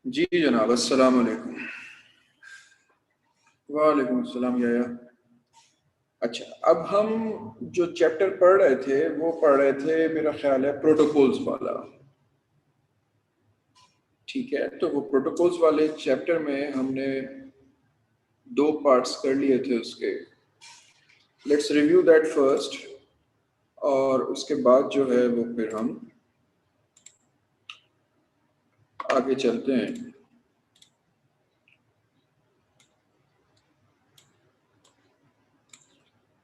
जी जनाब, अस्सलाम वालेकुम। वालेकुम अस्सलाम या। अच्छा, अब हम जो चैप्टर पढ़ रहे थे वो पढ़ रहे थे, मेरा ख्याल है प्रोटोकॉल्स वाला। ठीक है, तो वो प्रोटोकॉल्स वाले चैप्टर में हमने दो पार्ट्स कर लिए थे उसके। लेट्स रिव्यू दैट फर्स्ट, और उसके बाद जो है वो फिर हम आगे चलते हैं।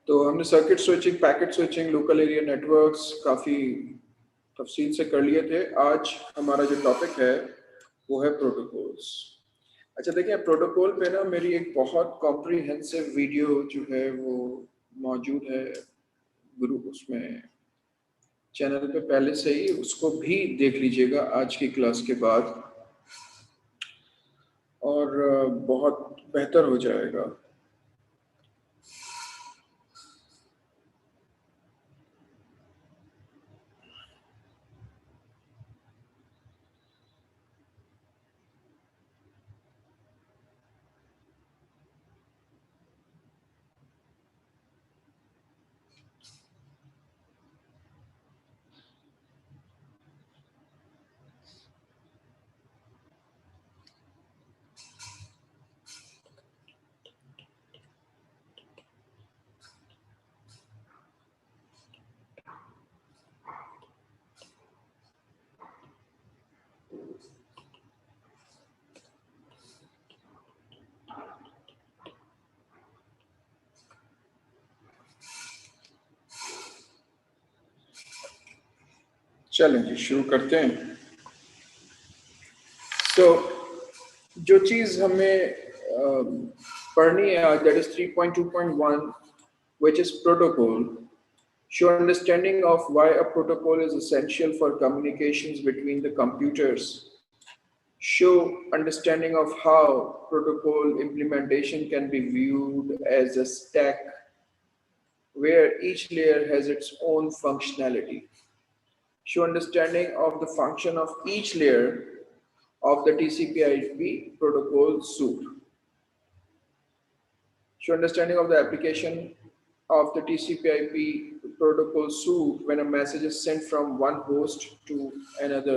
तो हमने circuit switching, packet switching, local area networks काफ़ी तफसील से कर लिए थे। आज हमारा जो टॉपिक है वो है प्रोटोकॉल्स। अच्छा देखिए, प्रोटोकॉल पे ना मेरी एक बहुत कॉम्प्रिहेंसिव वीडियो जो है वो मौजूद है ग्रुप, उसमें चैनल पे पहले से ही, उसको भी देख लीजिएगा आज की क्लास के बाद, और बहुत बेहतर हो जाएगा। चलें जी, शुरू करते हैं। तो जो चीज़ हमें पढ़नी है आज, that is 3.2.1, which is protocol. Show understanding of why a protocol is essential for communications between the computers. Show understanding of how protocol implementation can be viewed as a stack where each layer has its own functionality. Show understanding of the function of each layer of the TCP/IP protocol suite. Show understanding of the application of the TCP/IP protocol suite when a message is sent from one host to another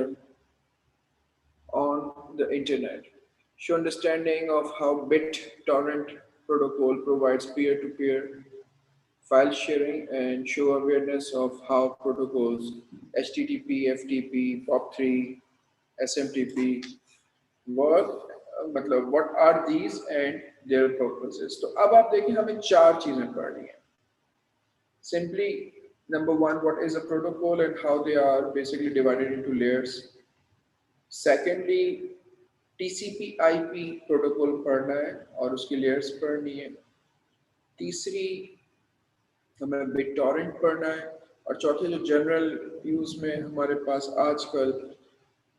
on the internet. Show understanding of how BitTorrent protocol provides peer-to-peer file sharing, and show awareness of how protocols HTTP, FTP, POP3, SMTP work, मतलब what are these and their purposes. तो अब आप देखिए, हमें चार चीजें पढ़नी है. Simply, number one, what is a protocol and how they are basically divided into layers. Secondly, TCP/IP protocol पढ़ना है और उसकी layers पढ़नी है. तीसरी, हमें BitTorrent पढ़ना है. और चौथे, जो जनरल यूज में हमारे पास आजकल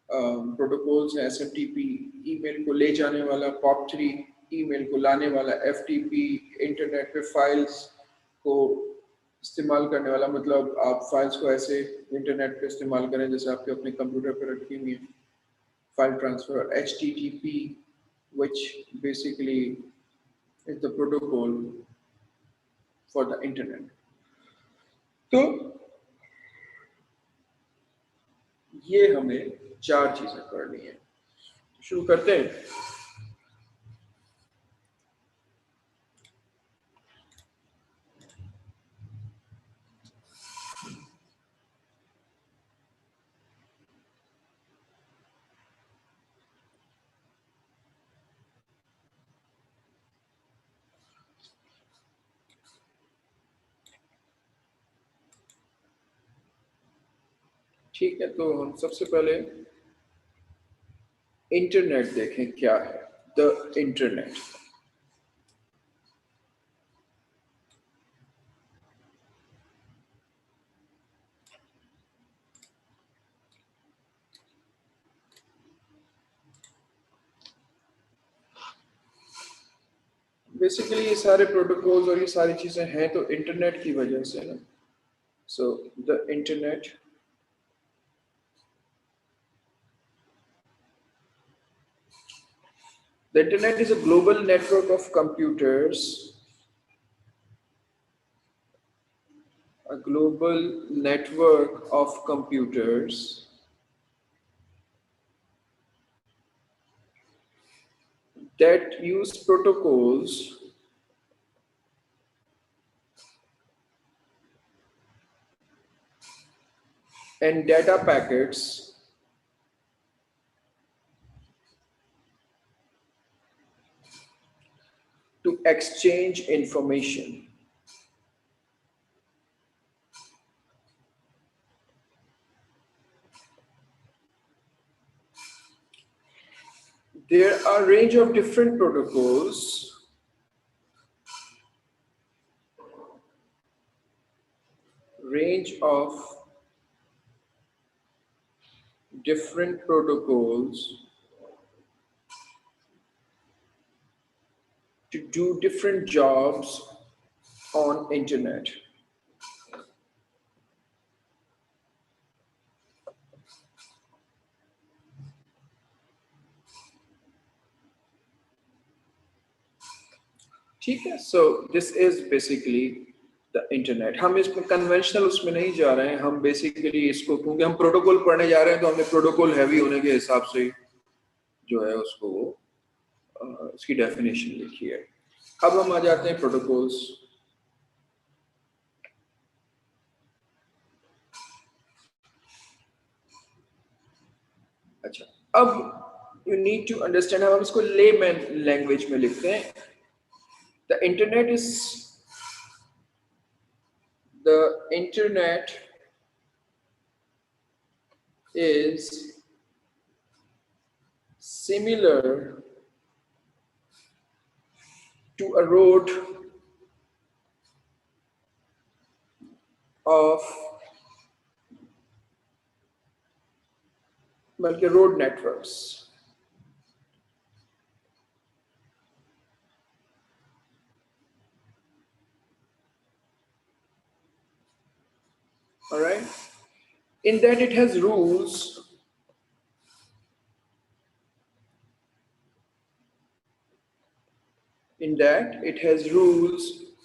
प्रोटोकॉल्स हैं, SMTP ईमेल को ले जाने वाला, POP3 ईमेल को लाने वाला, FTP इंटरनेट पे फाइल्स को इस्तेमाल करने वाला, मतलब आप फाइल्स को ऐसे इंटरनेट पे इस्तेमाल करें जैसे आपके अपने कंप्यूटर पर रखी हुई है, file transfer. HTTP, which basically is the protocol for the internet. तो ये हमें चार चीजें करनी है. शुरू करते हैं. ठीक है, तो हम सबसे पहले इंटरनेट देखें क्या है. The internet. बेसिकली ये सारे प्रोटोकॉल्स और ये सारी चीजें हैं तो इंटरनेट की वजह से ना. So the internet The internet is a global network of computers, a global network of computers that use protocols and data packets to exchange information. There are a range of different protocols to do different jobs on internet. ठीक है, so this is basically the internet. हम इसमें conventional उसमें नहीं जा रहे हैं, हम basically इसको क्योंकि हम प्रोटोकॉल पढ़ने जा रहे हैं तो हमने प्रोटोकॉल हैवी होने के हिसाब से जो है उसको उसकी डेफिनेशन लिखी है. अब हम आ जाते हैं प्रोटोकॉल्स. अच्छा, अब you need to understand, हम इसको layman language में लिखते हैं. The internet is similar to a road road networks. All right. In that it has rules. In that it has rules.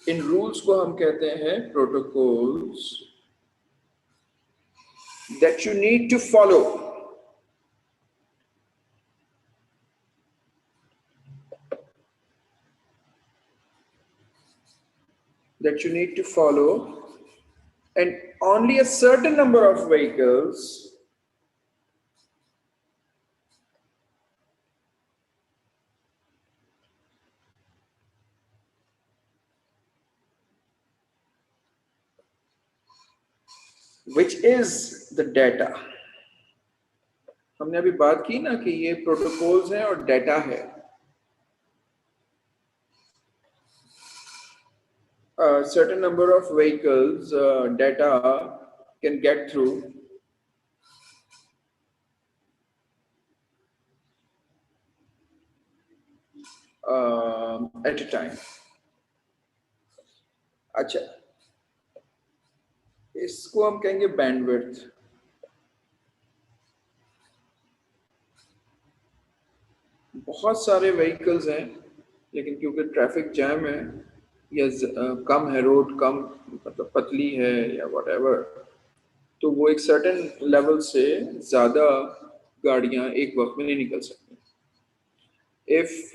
In rules को हम कहते हैं protocols that you need to follow. And only a certain number of vehicles which is the data. हमने अभी बात की ना कि ये प्रोटोकॉल्स हैं और डेटा है. A certain number of vehicles data can get through at a time. अच्छा, इसको हम कहेंगे बैंडविड्थ. बहुत सारे व्हीकल्स हैं लेकिन क्योंकि ट्रैफिक जैम है या कम है, रोड कम मतलब पतली है या व्हाटएवर, तो वो एक सर्टेन लेवल से ज़्यादा गाड़ियाँ एक वक्त में नहीं निकल सकती. If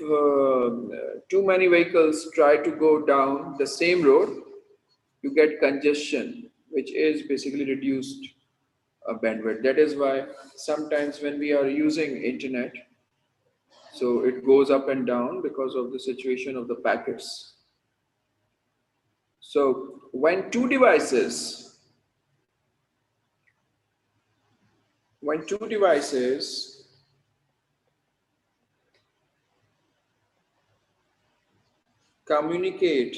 too many vehicles try to go down the same road, you get congestion, which is basically reduced bandwidth. That is why sometimes when we are using internet, so it goes up and down because of the situation of the packets. So when two devices communicate,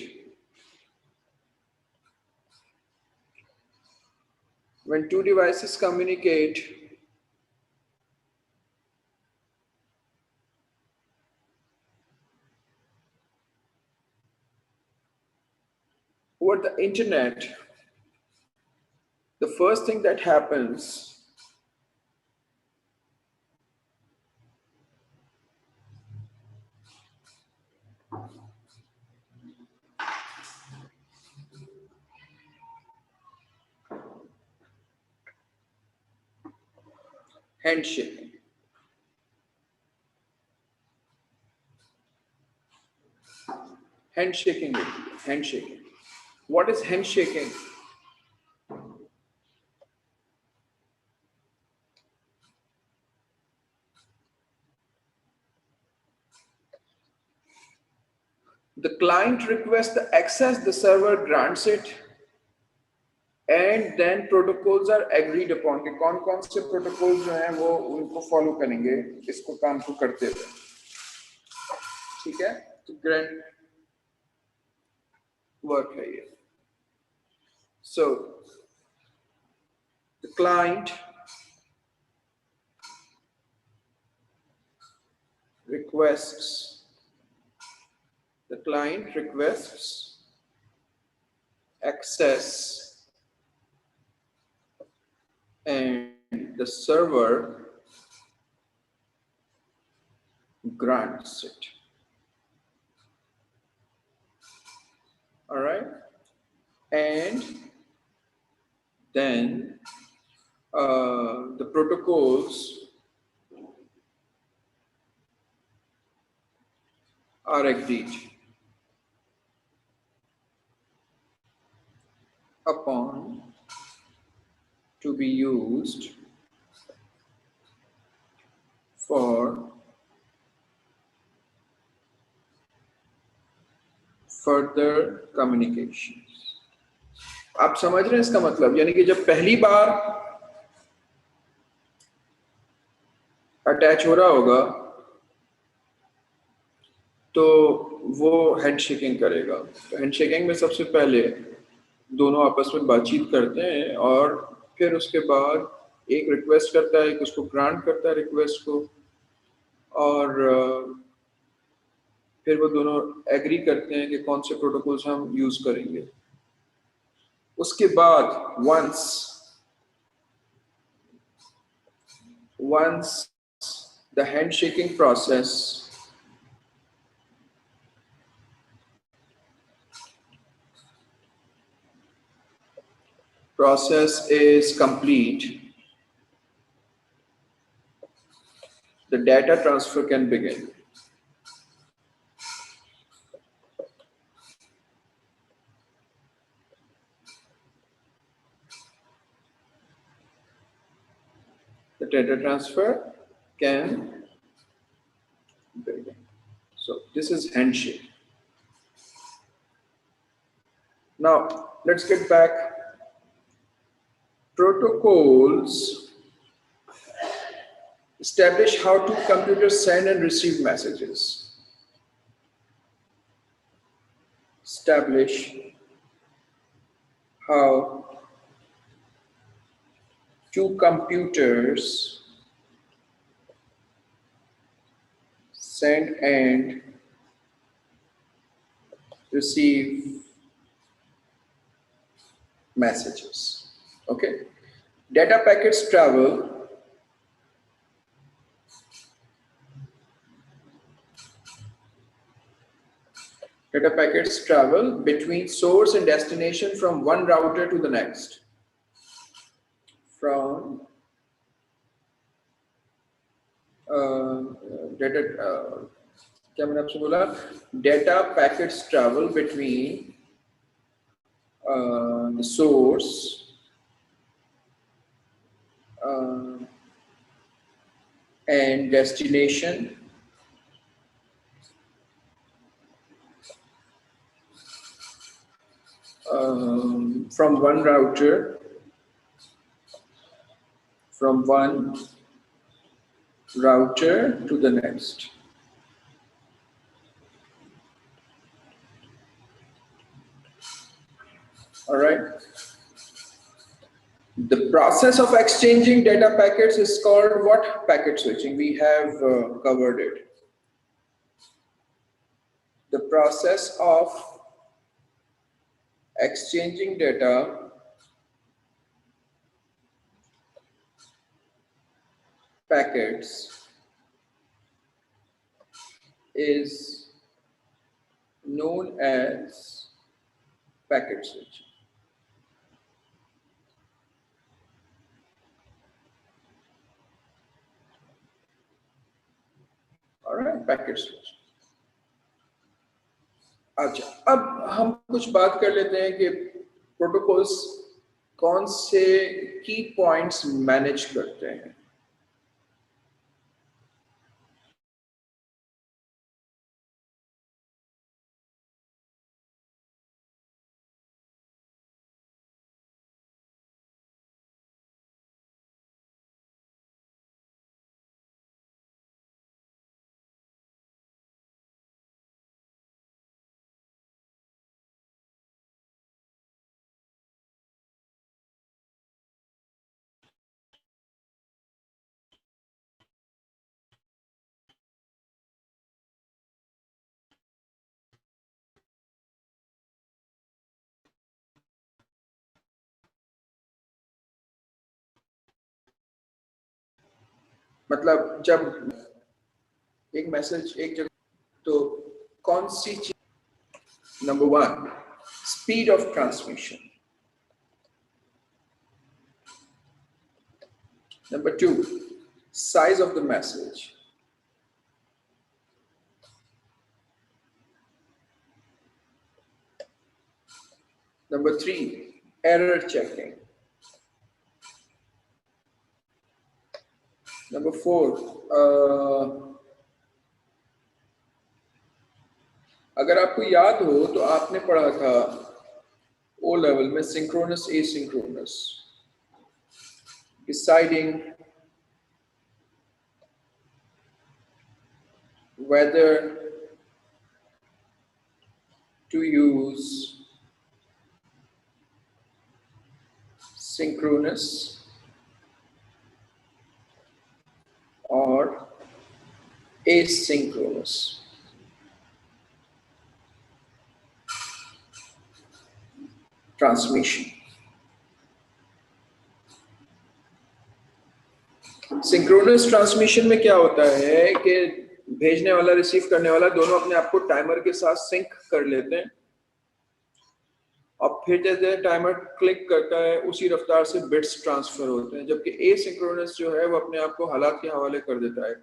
over the internet, the first thing that happens handshaking. Handshaking. Handshaking. What is handshaking? The client requests the access, the server grants it, and then protocols are agreed upon कि कौन कौन से protocols जो हैं वो उनको follow करेंगे इसको काम को करते हुए, ठीक है? तो grant work है ये. So the client requests access and the server grants it. All right, and then the protocols are agreed upon to be used for further communications. आप समझ रहे हैं इसका मतलब, यानी कि जब पहली बार अटैच हो रहा होगा तो वो हैंडशेकिंग करेगा. तो हैंडशेकिंग में सबसे पहले दोनों आपस में बातचीत करते हैं और फिर उसके बाद एक रिक्वेस्ट करता है, एक उसको ग्रांट करता है रिक्वेस्ट को, और फिर वो दोनों एग्री करते हैं कि कौन से प्रोटोकॉल्स हम यूज करेंगे. उसके बाद once the handshaking process is complete, the data transfer can begin. The data transfer can begin. So this is handshake. Now let's get back. Protocols establish how two computers send and receive messages. Establish how two computers send and receive messages. Okay, data packets travel between source and destination from one router to the next. From क्या मैंने आपसे बोला, data packets travel between the source and destination from one router to the next. All right. The process of exchanging data packets is called what? Packet switching. We have covered it. The process of exchanging data packets is known as packet switching. Alright, packet switch. अच्छा, अब हम कुछ बात कर लेते हैं कि protocols कौन से की पॉइंट्स मैनेज करते हैं। मतलब जब एक मैसेज एक जगह, तो कौन सी चीज? Number one, speed of transmission. Number two, size of the message. Number three, error checking. Number four, अगर आपको याद हो तो आपने पढ़ा था ओ लेवल में synchronous asynchronous, deciding whether to use synchronous or asynchronous transmission. Synchronous transmission में क्या होता है कि भेजने वाला रिसीव करने वाला दोनों अपने आप को टाइमर के साथ सिंक कर लेते हैं, और फिर जैसे टाइमर क्लिक करता है उसी रफ्तार से बिट्स ट्रांसफर होते हैं। जबकि एसिंक्रोनस जो है वो अपने आप को हालात के हवाले कर देता है।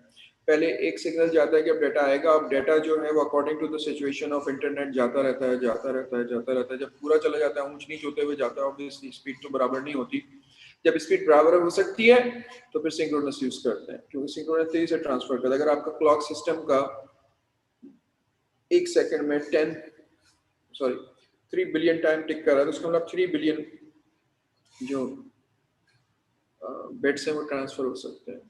पहले एक सिग्नल जाता है कि अब डाटा आएगा, अब डाटा जो है वो according to the situation of internet जाता रहता है, जाता रहता है, जाता रहता है। जब पूरा चला जाता है, ऊंच नीच होते हुए जाता है, ऑब्वियसली स्पीड तो बराबर नहीं होती। जब स्पीड बराबर हो सकती है तो फिर सिंक्रोनस यूज करते हैं, क्योंकि सिंक्रोनस तेजी से ट्रांसफर करता है। अगर आपका क्लॉक सिस्टम का एक सेकंड में 3 बिलियन टाइम टिक कर रहा है, तो उसका मतलब 3 बिलियन जो बिट्स हैं वो ट्रांसफर हो सकते हैं।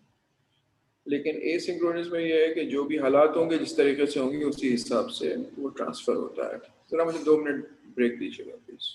लेकिन एसिंक्रोनस में ये है कि जो भी हालात होंगे, जिस तरीके से होंगे, उसी हिसाब से वो ट्रांसफर होता है। जरा मुझे 2 मिनट ब्रेक दीजिएगा प्लीज।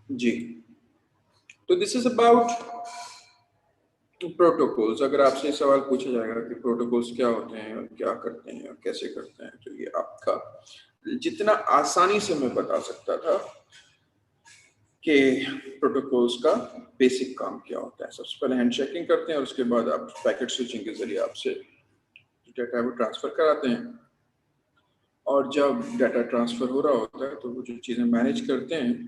जी, तो दिस इज अबाउट प्रोटोकॉल्स। अगर आपसे सवाल पूछा जाएगा कि प्रोटोकॉल्स क्या होते हैं और क्या करते हैं और कैसे करते हैं, तो ये आपका जितना आसानी से मैं बता सकता था कि प्रोटोकॉल्स का बेसिक काम क्या होता है। सबसे पहले हैंडशेकिंग करते हैं और उसके बाद आप पैकेट स्विचिंग के जरिए आपसे डाटा वो ट्रांसफर कराते हैं, और जब डाटा ट्रांसफर हो रहा होता है तो वो जो चीज़ें मैनेज करते हैं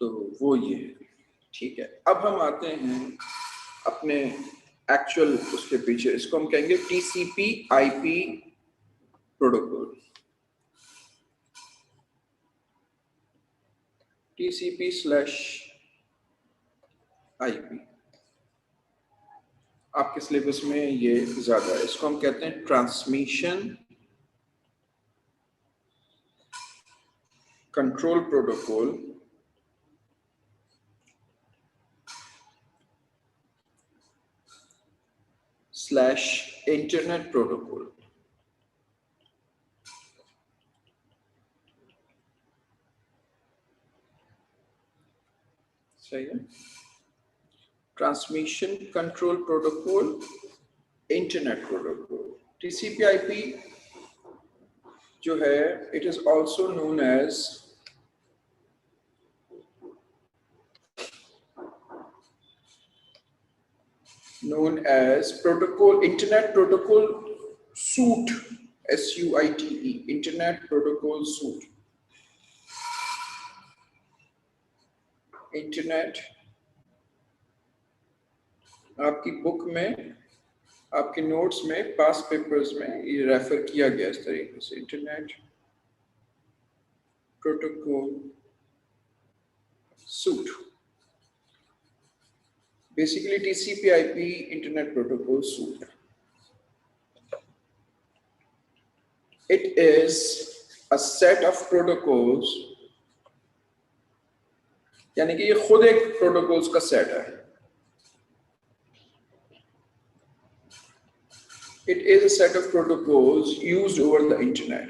तो वो ये है। ठीक है, अब हम आते हैं अपने एक्चुअल उसके पीछे, इसको हम कहेंगे TCP IP protocol. TCP slash IP आपके सिलेबस में ये ज्यादा है। इसको हम कहते हैं transmission control protocol slash internet protocol. सही है, transmission control protocol, internet protocol. TCP IP जो है, it is also known as protocol, internet protocol suite, SUITE, internet protocol suite, internet. आपकी बुक में, आपके नोट्स में, पास पेपर्स में ये रेफर किया गया इस तरीके से, internet protocol suit. Basically TCP IP internet protocol suit, it is a set of protocols, यानी कि ये खुद एक प्रोटोकॉल्स का सेट है। It is a set of protocols used over the internet.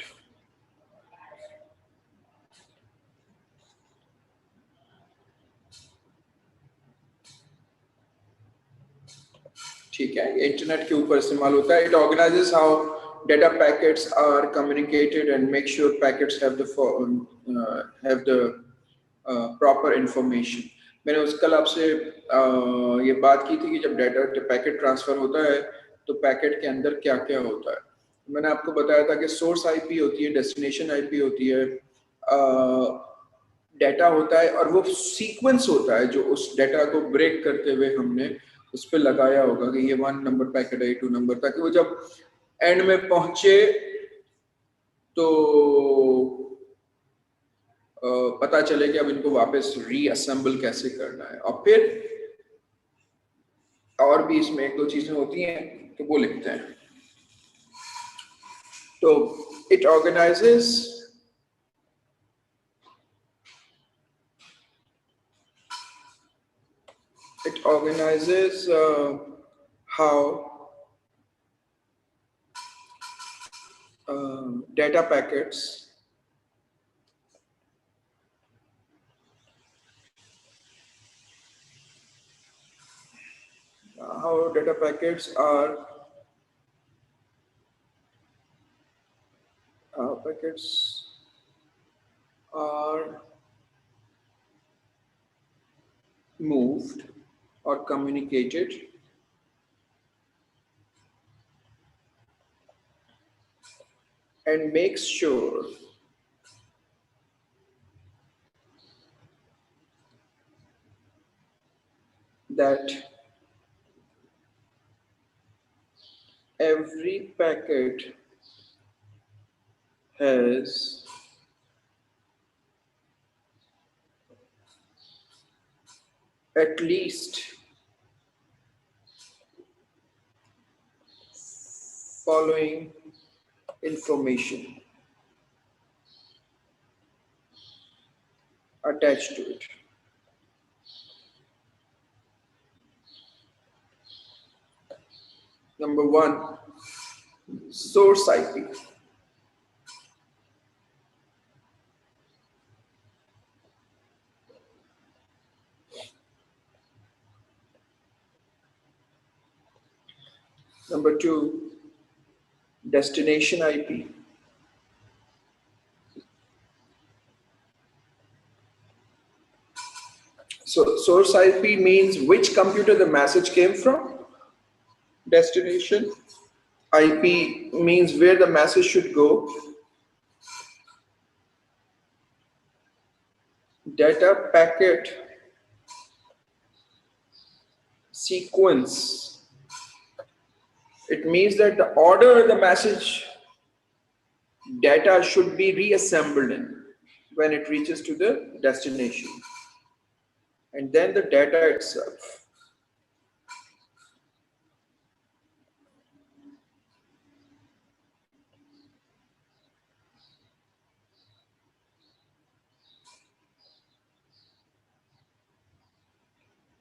ठीक है, ये इंटरनेट के ऊपर इस्तेमाल होता है। It organizes how data packets are communicated and make sure packets have the proper information. मैंने उस कल आपसे ये बात की थी कि जब डाटा पैकेट ट्रांसफर होता है तो पैकेट के अंदर क्या क्या होता है। मैंने आपको बताया था कि सोर्स आईपी होती है, डेस्टिनेशन आईपी होती है, डाटा होता है, और वो सीक्वेंस होता है जो उस डाटा को ब्रेक करते हुए हमने उस पर लगाया होगा कि ये 1 नंबर पैकेट है, 2 नंबर, ताकि वो जब एंड में पहुंचे तो पता चले कि अब इनको वापस रीअसेंबल कैसे करना है। और फिर और भी इसमें 1-2 चीजें होती हैं तो वो लिखते हैं। तो it organizes how data packets are moved or communicated and makes sure that every packet has at least following information attached to it. Number 1, source IP. Number two, destination IP. So source IP means which computer the message came from. Destination IP means where the message should go. Data packet sequence. It means that the order the message data should be reassembled in when it reaches to the destination. And then the data itself.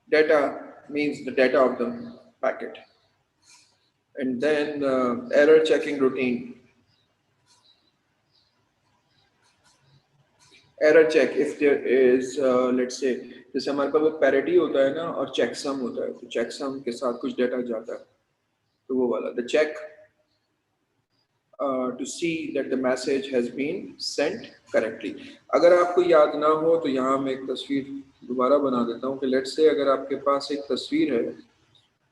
Data means the data of the packet. And then error checking routine. Error check if there is let's say जैसे हमारे पास वो parity होता है ना और checksum होता है तो checksum के साथ कुछ data जाता है तो वो वाला the check to see that the message has been sent correctly. अगर आपको याद ना हो तो यहाँ मैं एक तस्वीर दोबारा बना देता हूँ कि let's say अगर आपके पास एक तस्वीर है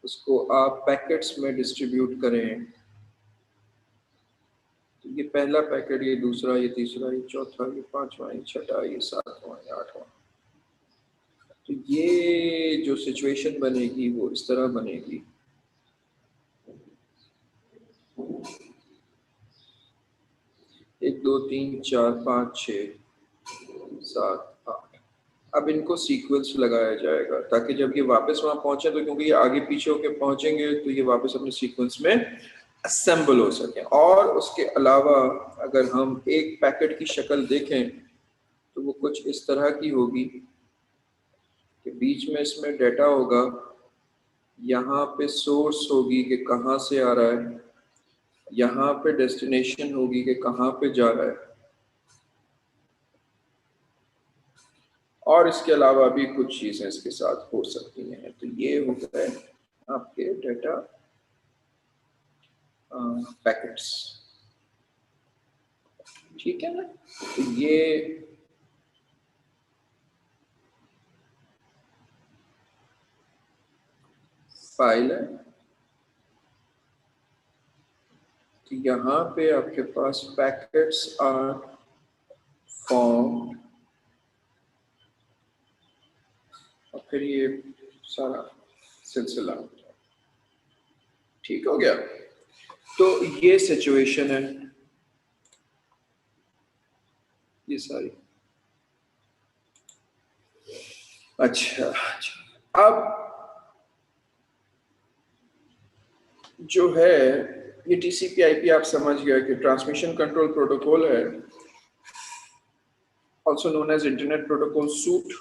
उसको आप पैकेट्स में डिस्ट्रीब्यूट करें तो ये पहला पैकेट, ये दूसरा, ये तीसरा, ये चौथा, ये पांचवा, ये छठा, ये सातवां, ये आठवां। तो ये जो सिचुएशन बनेगी वो इस तरह बनेगी। एक दो तीन चार पाँच छः सात आठ। अब इनको सीक्वेंस लगाया जाएगा ताकि जब ये वापस वहां पहुंचे तो क्योंकि ये आगे पीछे होके पहुंचेंगे तो ये वापस अपने सीक्वेंस में असेंबल हो सके। और उसके अलावा अगर हम एक पैकेट की शक्ल देखें तो वो कुछ इस तरह की होगी कि बीच में इसमें डेटा होगा, यहाँ पे सोर्स होगी कि कहाँ से आ रहा है, यहाँ पे डेस्टिनेशन होगी कि कहाँ पे जा रहा है, और इसके अलावा भी कुछ चीजें इसके साथ हो सकती हैं। तो ये हो गए आपके डेटा पैकेट्स, ठीक है ना। तो ये फाइल है, तो यहाँ पे आपके पास पैकेट्स आर फॉर्म और फिर ये सारा सिलसिला, ठीक हो गया। तो ये सिचुएशन है, ये सारी। अच्छा, अब जो है ये टीसीपी आईपी आप समझ गए कि ट्रांसमिशन कंट्रोल प्रोटोकॉल है, also known as internet protocol suite.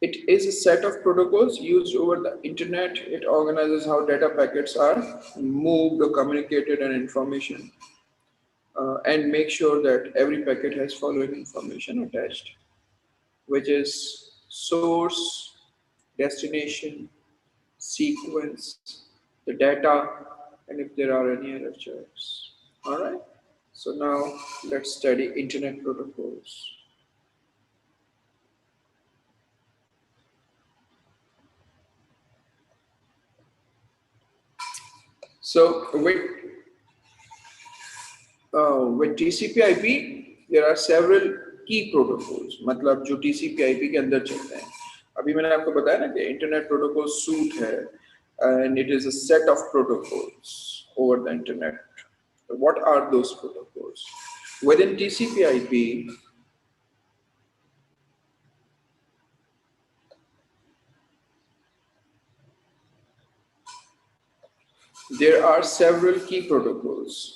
It is a set of protocols used over the internet. It organizes how data packets are moved or communicated and information, and make sure that every packet has following information attached, which is source, destination, sequence, the data, and if there are any error checks. All right. So now let's study internet protocols. So with TCP/IP there are several key protocols, मतलब जो TCP/IP के अंदर चलते हैं। अभी मैंने आपको बताया ना कि इंटरनेट प्रोटोकॉल सूट है and it is a set of protocols over the internet. What are those protocols? Within TCP/IP there are several key protocols.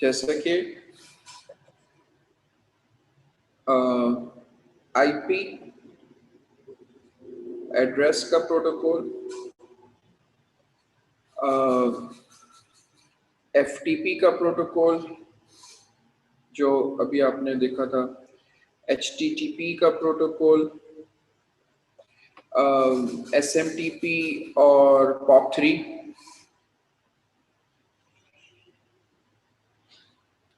जैसे कि आईपी एड्रेस का प्रोटोकॉल, FTP का प्रोटोकॉल जो अभी आपने देखा था, HTTP का प्रोटोकॉल, SMTP और POP3,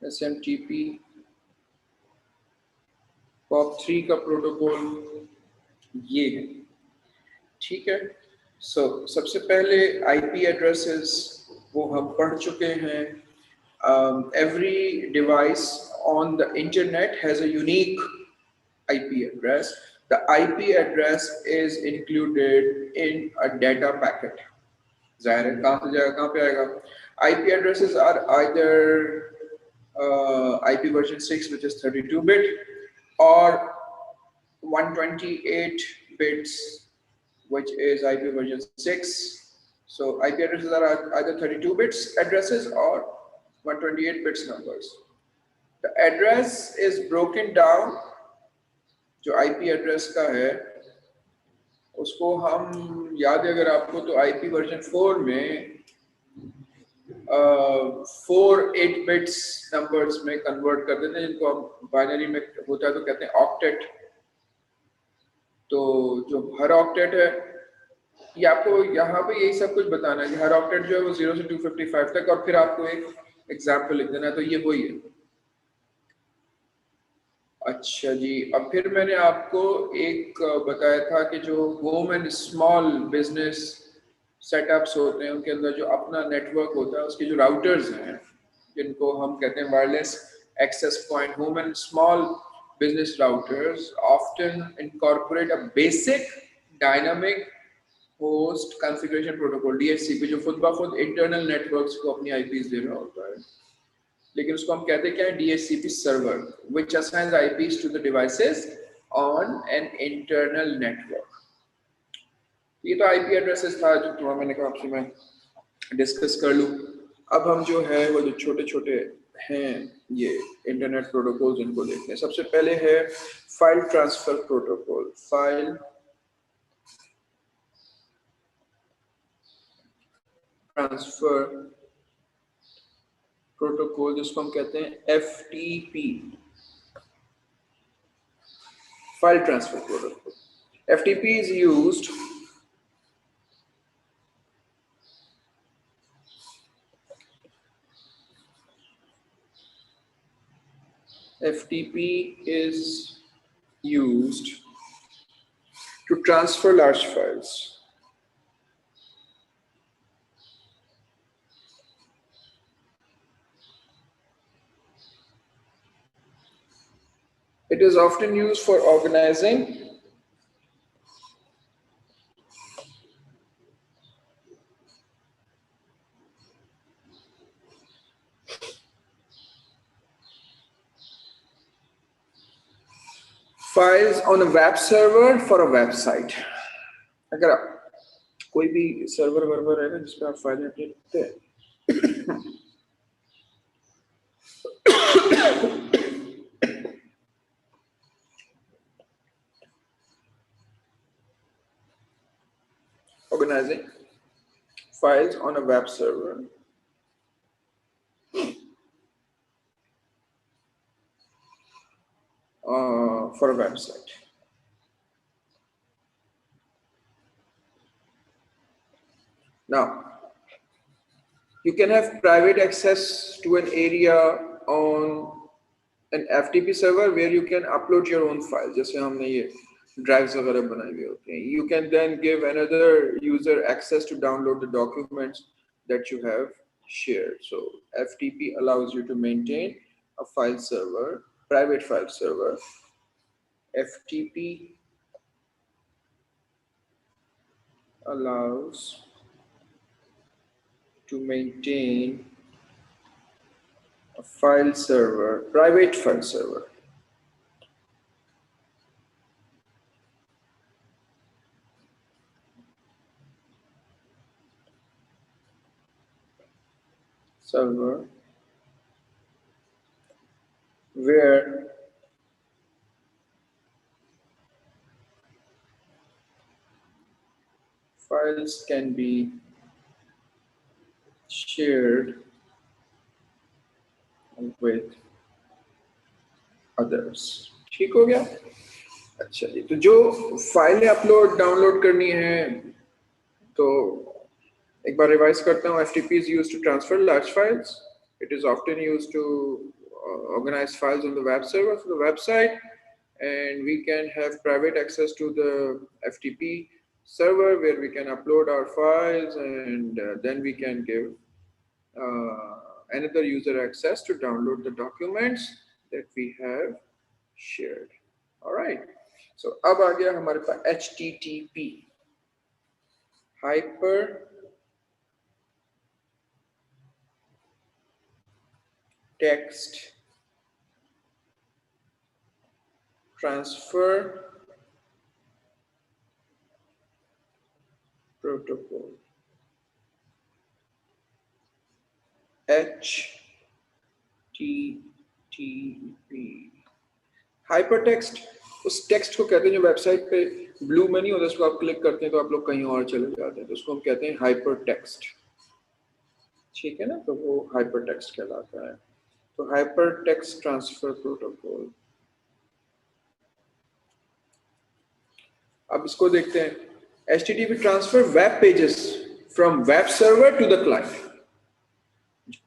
SMTP POP3 का प्रोटोकॉल ये है, ठीक है। सबसे पहले आईपी एड्रेसेस वो हम पढ़ चुके हैं। Every device on the internet has a unique IP address. The IP address is included in a data packet. जाहिर है कहाँ से जाएगा, कहाँ पे आएगा? IP addresses are either IP version 6, which is 32-bit, or 128 bits, which is IP version 6. So IP addresses are either 32 bits addresses or 128 bits numbers. The address is broken down, जो IP address का है उसको हम याद है अगर आपको तो IP version 4 में 4 8 bits numbers में convert कर देते हैं, जिनको हम binary में होता है तो कहते हैं octet। तो जो हर ऑक्टेट है, ये आपको यहाँ पे यही सब कुछ बताना है कि हर ऑक्टेट जो है वो 0 से 255 तक, और फिर आपको एक एग्जाम्पल लिख देना है, तो ये वही है। अच्छा जी, अब फिर मैंने आपको एक बताया था कि जो home and small business setups होते हैं उनके अंदर जो अपना नेटवर्क होता है, उसके जो राउटर्स हैं जिनको हम कहते हैं wireless access point, home and small business routers often incorporate a basic dynamic host configuration protocol DHCP, जो खुद ब खुद इंटरनल नेटवर्क्स को अपनी आईपीज दे रहा होता है, लेकिन उसको हम कहते हैं क्या है, DHCP server, which assigns IPs to the devices on an internal network। ये तो आईपी एड्रेसेस था जो थोड़ा मैंने कहा आपसे मैं डिस्कस कर लूँ। अब हम जो है वो जो छोटे छोटे हैं ये इंटरनेट प्रोटोकॉल जिनको देखते हैं। सबसे पहले है file transfer protocol, file transfer protocol जिसको हम कहते हैं FTP, file transfer protocol. FTP is used to transfer large files. It is often used for organizing files on a web server for a website। अगर कोई भी server वर्वर है ना जिसपे आप फाइलें लिखते हैं organizing files on a web server for a website। Now you can have private access to an area on an FTP server where you can upload your own files, जैसे हमने ये drives वगैरह बनाई हुई होती हैं। You can then give another user access to download the documents that you have shared। So FTP allows you to maintain a file server, private file server। FTP allows to maintain a file server, private file server। Server where files can be shared with others. ठीक हो गया? अच्छा जी, तो जो फाइलें upload download करनी है तो एक बार रिवाइज करता हूँ. FTP is used to transfer large files. It is often used to organize files on the web server for the website, and we can have private access to the FTP server where we can upload our files, and then we can give another user access to download the documents that we have shared. All right. So अब आ गया हमारे पास HTTP, hyper text transfer protocol, HTTP. Hypertext उस text को कहते हैं जो website पे blue में नहीं होता, उसको आप क्लिक करते हैं तो आप लोग कहीं और चले जाते हैं, तो उसको हम कहते हैं हाइपरटेक्स्ट. ठीक है ना, तो वो हाइपरटेक्स्ट कहलाता है. तो हाइपरटेक्स्ट ट्रांसफर प्रोटोकॉल. अब इसको देखते हैं. HTTP transfer web pages from web server to the client.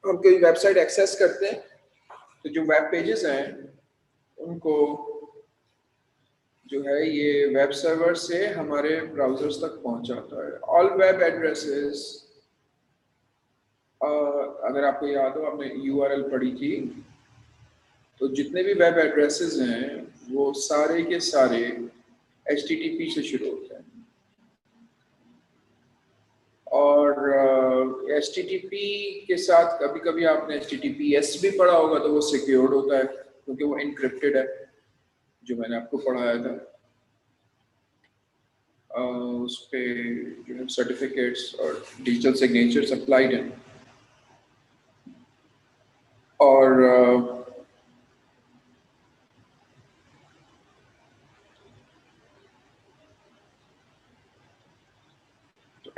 हम कोई वेबसाइट एक्सेस करते हैं तो जो वेब पेजेस हैं उनको जो है ये वेब सर्वर से हमारे ब्राउजर्स तक पहुंचाता है. ऑल वेब एड्रेसेस, अगर आपको याद हो आपने URL पढ़ी थी, तो जितने भी वेब एड्रेसेस हैं वो सारे के सारे HTTP से शुरू होते हैं. और HTTP के साथ कभी कभी आपने HTTPS भी पढ़ा होगा, तो वो सिक्योर्ड होता है क्योंकि वो इनक्रिप्टेड है, जो मैंने आपको पढ़ाया था. उस पे जो है सर्टिफिकेट्स और डिजिटल सिग्नेचर्स अप्लाइड हैं. और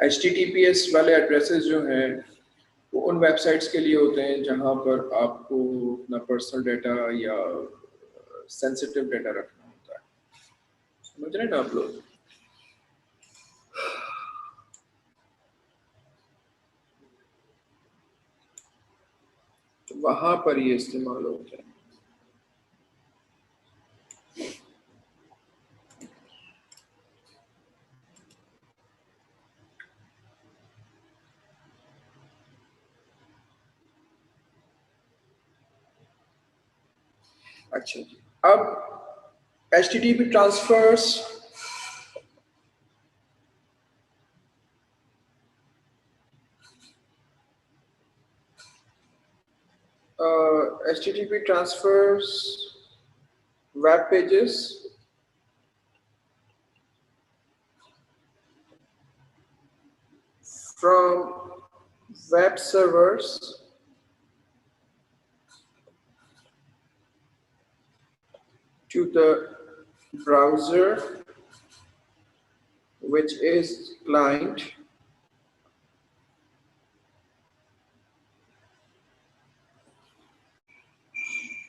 HTTPS वाले एड्रेसेस जो हैं वो उन वेबसाइट्स के लिए होते हैं जहां पर आपको अपना पर्सनल डाटा या सेंसिटिव डाटा रखना होता है. समझ रहे हैं ना आप लोग? तो वहां पर ये इस्तेमाल होते हैं. अच्छा जी, अब HTTP transfers HTTP transfers web pages from web servers to the browser, which is client.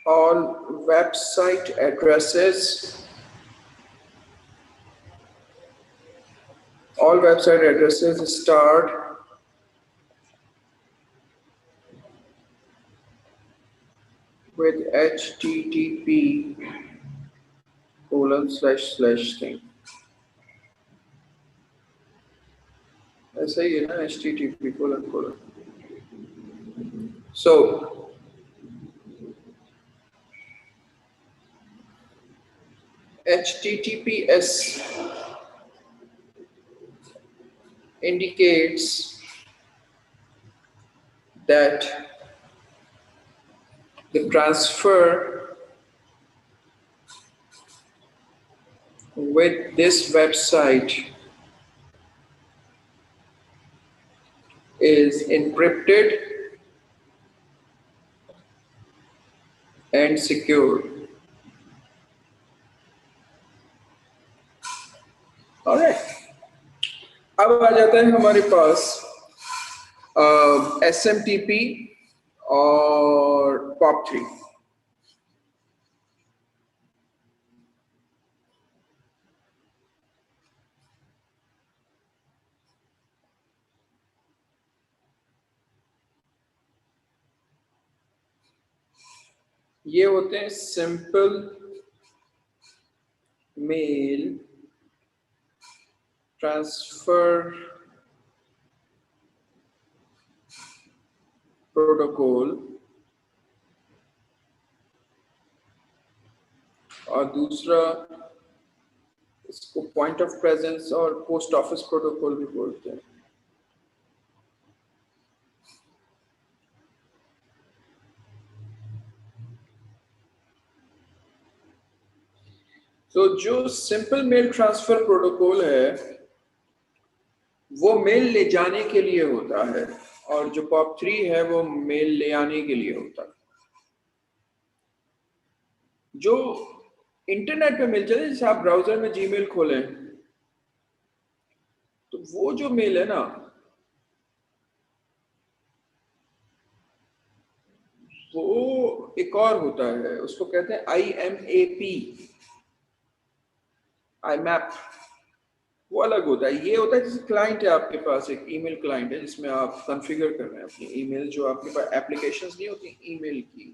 All website addresses start with http://thing. ऐसा ही है ना, http://. So HTTPS indicates that the transfer with this website is encrypted and secured. Alright. अब आ जाता है हमारे पास SMTP और POP3। ये होते हैं सिंपल मेल ट्रांसफर प्रोटोकॉल और दूसरा इसको पॉइंट ऑफ प्रेजेंस और पोस्ट ऑफिस प्रोटोकॉल भी बोलते हैं। तो जो सिंपल मेल ट्रांसफर प्रोटोकॉल है वो मेल ले जाने के लिए होता है और जो POP3 है वो मेल ले आने के लिए होता है। जो इंटरनेट पे मिल जाए, जैसे आप ब्राउजर में जीमेल खोलें तो वो जो मेल है ना वो एक और होता है, उसको कहते हैं IMAP, IMAP। वो अलग होता है। ये होता है जैसे क्लाइंट है आपके पास, एक ईमेल क्लाइंट है जिसमें आप कॉन्फ़िगर कर रहे हैं अपनी ईमेल, जो आपके पास एप्लीकेशंस नहीं होती ईमेल की,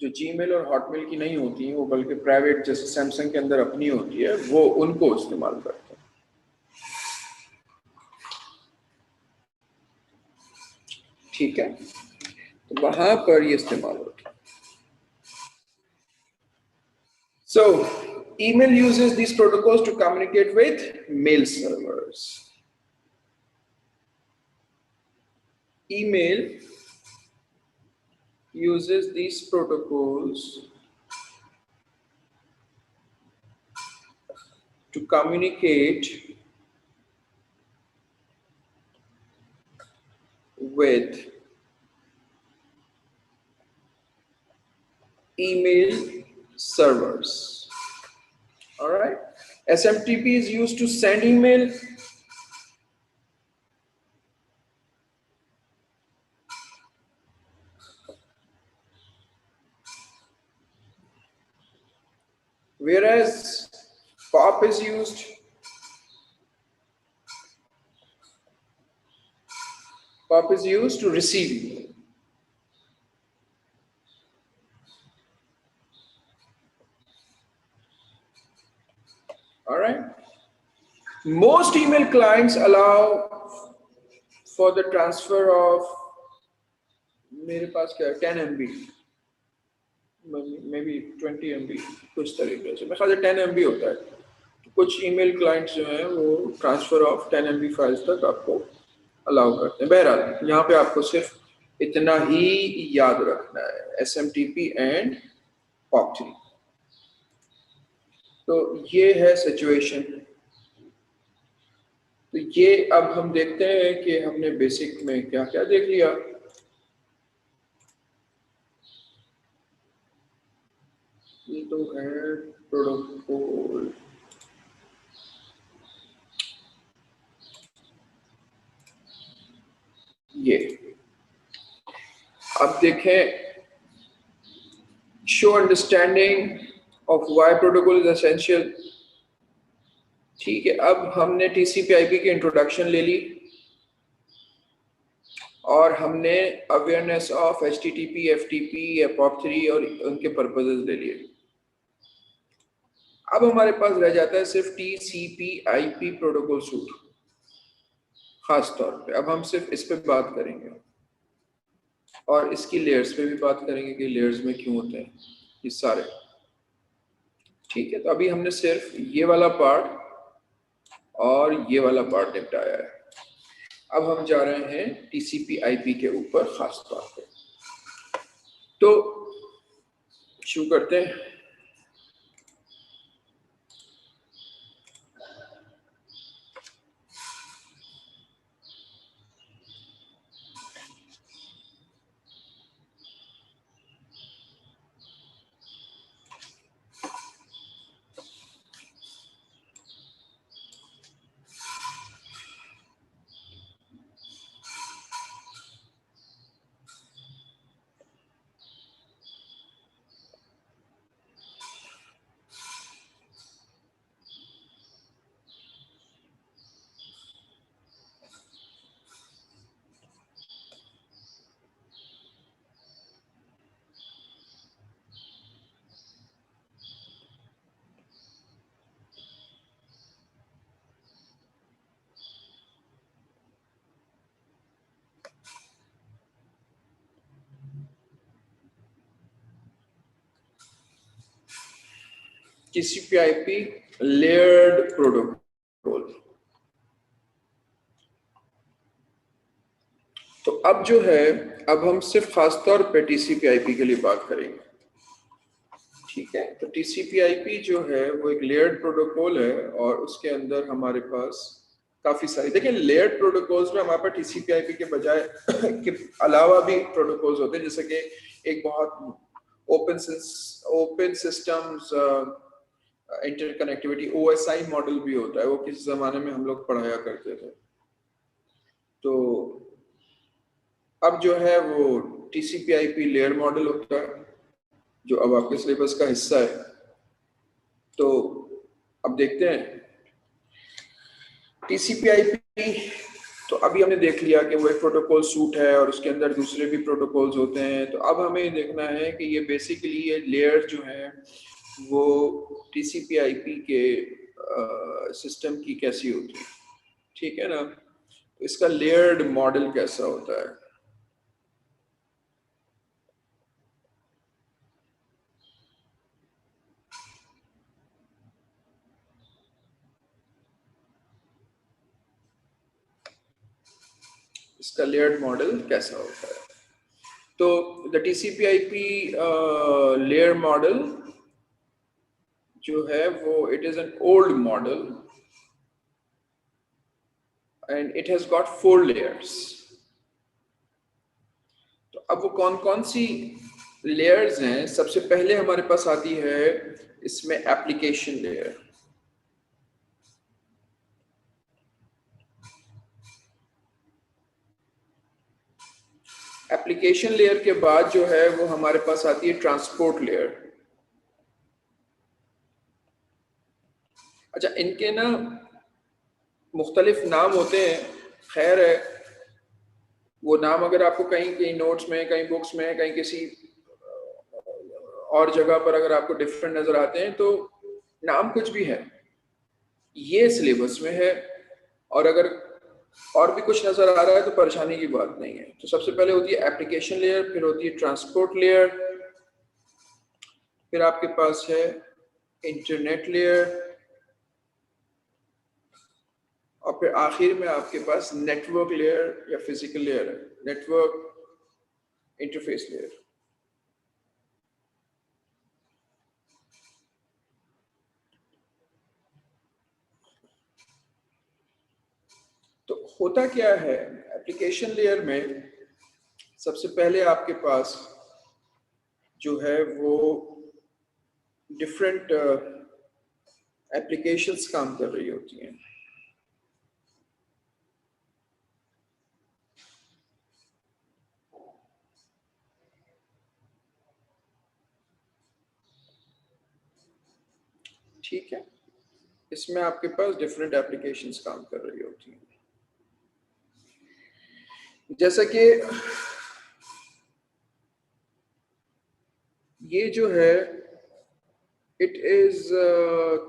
जो जीमेल और हॉटमेल की नहीं होती हैं, वो बल्कि प्राइवेट जैसे सैमसंग के अंदर अपनी होती है, वो उनको इस्तेमाल करते हैं। ठीक है, तो वहां पर ये इस्तेमाल होता है। So, email uses these protocols to communicate with mail servers. Email uses these protocols to communicate with email servers. All right. SMTP is used to send email. Whereas POP is used to receive email. All right. Most email clients allow for the transfer of, मेरे पास क्या है, 10 MB, may be 20 MB, कुछ तरीके से मेरे ख्याल से 10 MB होता है। तो कुछ ईमेल क्लाइंट्स जो हैं वो ट्रांसफर ऑफ 10 MB फाइल्स तक आपको अलाउ करते हैं। बहरहाल यहाँ पे आपको सिर्फ इतना ही याद रखना है, SMTP एंड POP3। तो ये है सिचुएशन। तो ये अब हम देखते हैं कि हमने बेसिक में क्या क्या देख लिया। ये तो है प्रोटोकॉल। ये अब देखें, show understanding of why protocol is essential. ठीक है, अब हमने TCP/IP की इंट्रोडक्शन ले ली और हमने अवेयरनेस ऑफ HTTP, FTP या POP3 और उनके पर्पसेस ले लिए। अब हमारे पास रह जाता है सिर्फ TCP/IP प्रोटोकॉल सूट। खास तौर पे अब हम सिर्फ इस पे बात करेंगे और इसकी लेयर्स पे भी बात करेंगे कि लेयर्स में क्यों होते हैं ये सारे। ठीक है, तो अभी हमने सिर्फ ये वाला पार्ट और ये वाला पार्ट निपटाया है। अब हम जा रहे हैं TCP/IP के ऊपर खास तौर पे। तो शुरू करते हैं। TCP/IP layered protocol। तो अब जो है, अब हम सिर्फ खास तौर पे TCP/IP के लिए बात करेंगे, ठीक है। तो TCP/IP जो है वो एक लेयर्ड प्रोटोकॉल है और उसके अंदर हमारे पास काफी सारी, देखिए लेयर्ड प्रोटोकॉल्स में हमारे पास TCP/IP के बजाय के अलावा भी प्रोटोकॉल्स होते हैं, जैसे कि एक बहुत open systems interconnectivity OSI model भी होता है, वो किसी जमाने में हम लोग पढ़ाया करते थे। तो अब जो है वो TCP/IP लेयर मॉडल होता है जो अब आपके सिलेबस का हिस्सा है। तो अब देखते हैं TCP/IP। तो अभी हमने देख लिया कि वो एक प्रोटोकॉल सूट है और उसके अंदर दूसरे भी प्रोटोकॉल्स होते हैं। तो अब हमें देखना है कि ये बेसिकली ये लेयर जो है वो TCP/IP के सिस्टम की कैसी होती है, ठीक है ना। तो इसका लेयर्ड मॉडल कैसा होता है। इसका लेयर्ड मॉडल कैसा होता है। तो द TCP/IP लेयर मॉडल जो है वो it is an old model and it has got 4 layers. तो अब वो कौन कौन सी लेयर्स हैं। सबसे पहले हमारे पास आती है इसमें एप्लीकेशन लेयर। एप्लीकेशन लेयर के बाद जो है वो हमारे पास आती है ट्रांसपोर्ट लेयर। अच्छा, इनके ना मुख्तलिफ नाम होते हैं, खैर है वो नाम अगर आपको कहीं कहीं नोट्स में, कहीं बुक्स में, कहीं किसी और जगह पर अगर आपको डिफरेंट नजर आते हैं तो नाम कुछ भी है, ये सिलेबस में है। और अगर और भी कुछ नजर आ रहा है तो परेशानी की बात नहीं है। तो सबसे पहले होती है एप्लीकेशन लेयर, फिर होती है ट्रांसपोर्ट लेयर, फिर आपके पास है इंटरनेट लेयर और फिर आखिर में आपके पास नेटवर्क लेयर या फिजिकल लेयर है, नेटवर्क इंटरफेस लेयर। तो होता क्या है एप्लीकेशन लेयर में, सबसे पहले आपके पास जो है वो डिफरेंट एप्लीकेशंस काम कर रही होती हैं। ठीक है, इसमें आपके पास डिफरेंट एप्लीकेशंस काम कर रही होती हैं। जैसा कि ये जो है it is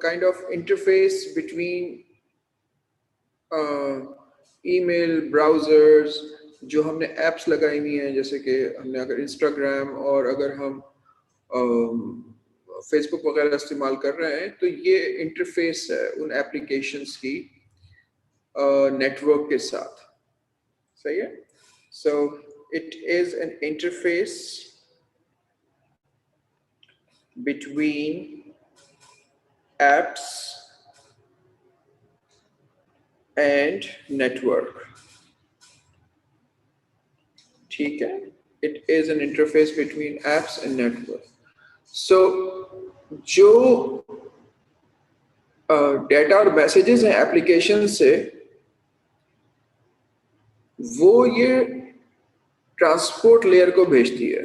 kind of interface between email, browsers, जो हमने एप्स लगाई हुई हैं, जैसे कि हमने अगर इंस्टाग्राम और अगर हम फेसबुक वगैरह इस्तेमाल कर रहे हैं तो ये इंटरफेस है उन एप्लीकेशंस की नेटवर्क के साथ, सही है। So it is an interface between apps and network, ठीक है। It is an interface between apps and network. So जो डेटा और मैसेजेस हैं एप्लीकेशन से, वो ये ट्रांसपोर्ट लेयर को भेजती है,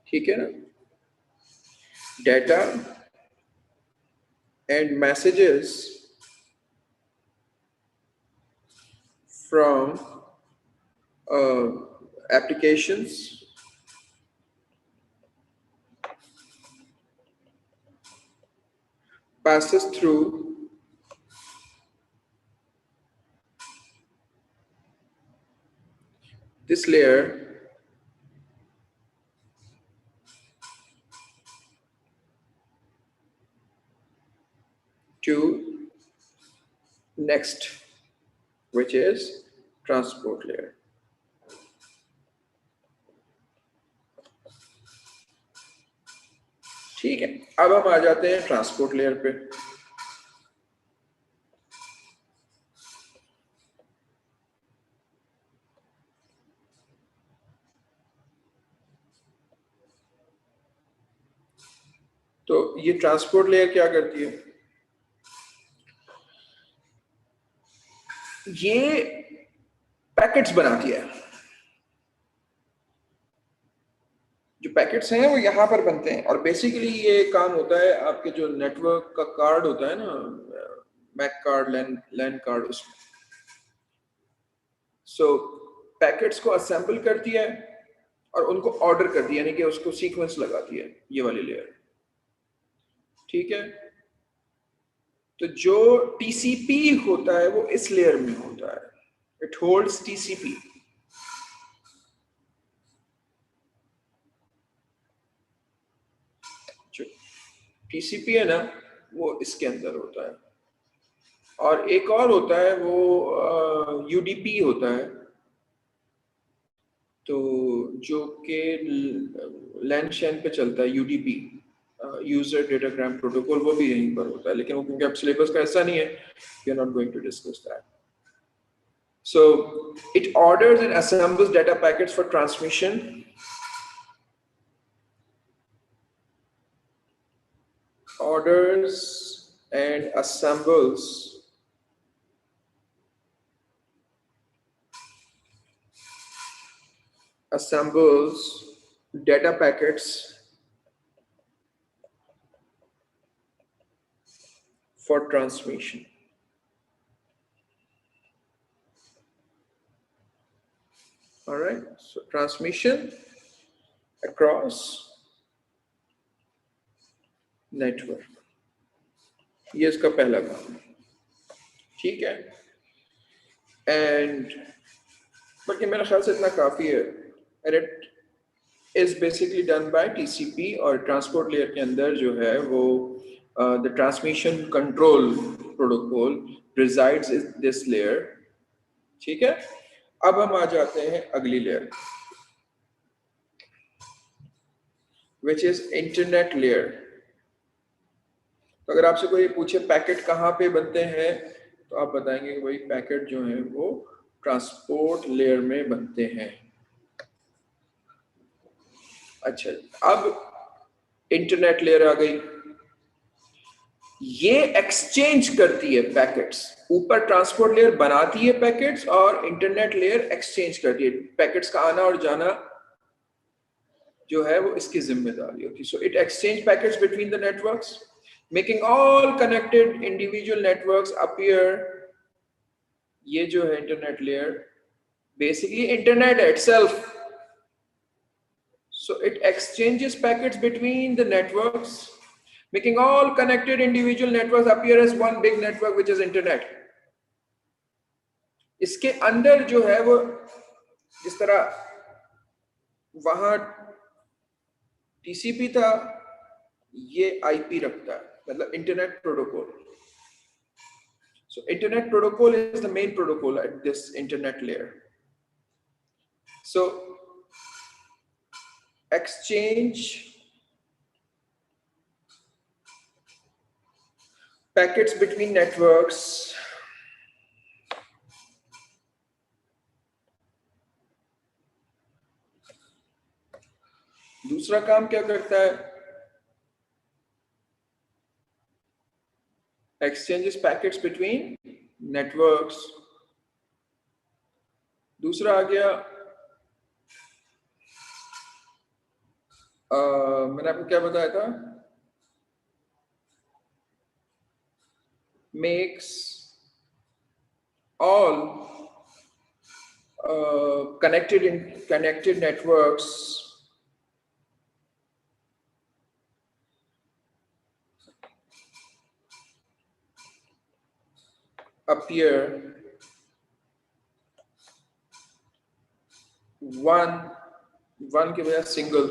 ठीक है ना। Data and messages from applications passes through this layer next, which is transport layer. ठीक है, अब हम आ जाते हैं ट्रांसपोर्ट लेयर पे। तो ये ट्रांसपोर्ट लेयर क्या करती है? ये पैकेट्स बनाती है। जो पैकेट्स हैं वो यहाँ पर बनते हैं, और बेसिकली ये काम होता है आपके जो नेटवर्क का कार्ड होता है ना, मैक कार्ड, लैन कार्ड, उसमें सो पैकेट्स को असेंबल करती है और उनको ऑर्डर करती है, यानी कि उसको सीक्वेंस लगाती है, ये वाली लेयर। ठीक है, तो जो टीसीपी होता है वो इस लेयर में होता है, इट होल्ड्स टीसीपी। जो टीसीपी है ना वो इसके अंदर होता है, और एक और होता है वो यूडीपी होता है, तो जो के लैन शैन पे चलता है, यूडीपी, यूजर डेटाग्राम प्रोटोकॉल, वो भी यहीं पर होता है, लेकिन वो क्योंकि अब सिलेबस का ऐसा नहीं है, we are not going to discuss that. So it orders and assembles data packets for transmission. Orders and assembles data packets for transmission. All right, so transmission across network, ये इसका पहला काम है। ठीक है, एंड बल्कि मेरे ख्याल से इतना काफी है, and it is basically done by TCP, और ट्रांसपोर्ट लेयर के अंदर जो है वो the transmission control protocol resides in this layer. ठीक है, अब हम आ जाते हैं अगली layer, which is internet layer. तो अगर आपसे कोई पूछे पैकेट कहाँ पे बनते हैं, तो आप बताएंगे कि भाई पैकेट जो है वो ट्रांसपोर्ट लेयर में बनते हैं। अच्छा, अब इंटरनेट लेयर आ गई, ये एक्सचेंज करती है पैकेट्स। ऊपर ट्रांसपोर्ट लेयर बनाती है पैकेट्स, और इंटरनेट लेयर एक्सचेंज करती है। पैकेट्स का आना और जाना जो है वो इसकी जिम्मेदारी होती है। So it exchange packets between the networks, making all connected individual networks appear. ये जो है internet layer basically internet itself. So it exchanges packets between the networks, making all connected individual networks appear as one big network, which is internet. इसके अंदर जो है वो जिस तरह वहां टीसीपी था, ये आईपी रखता है, मतलब internet protocol. So internet protocol is the main protocol at this internet layer. So exchange packets between networks दूसरा काम क्या करता है? Exchanges packets between networks। दूसरा आ गया, मैंने आपको क्या बताया था? Makes all connected networks appear one के बजाय single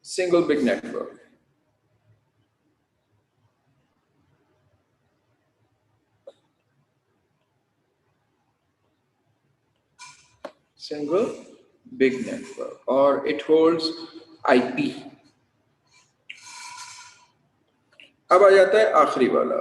single big network. Single big network, or it holds IP. अब आ जाता है आखिरी वाला,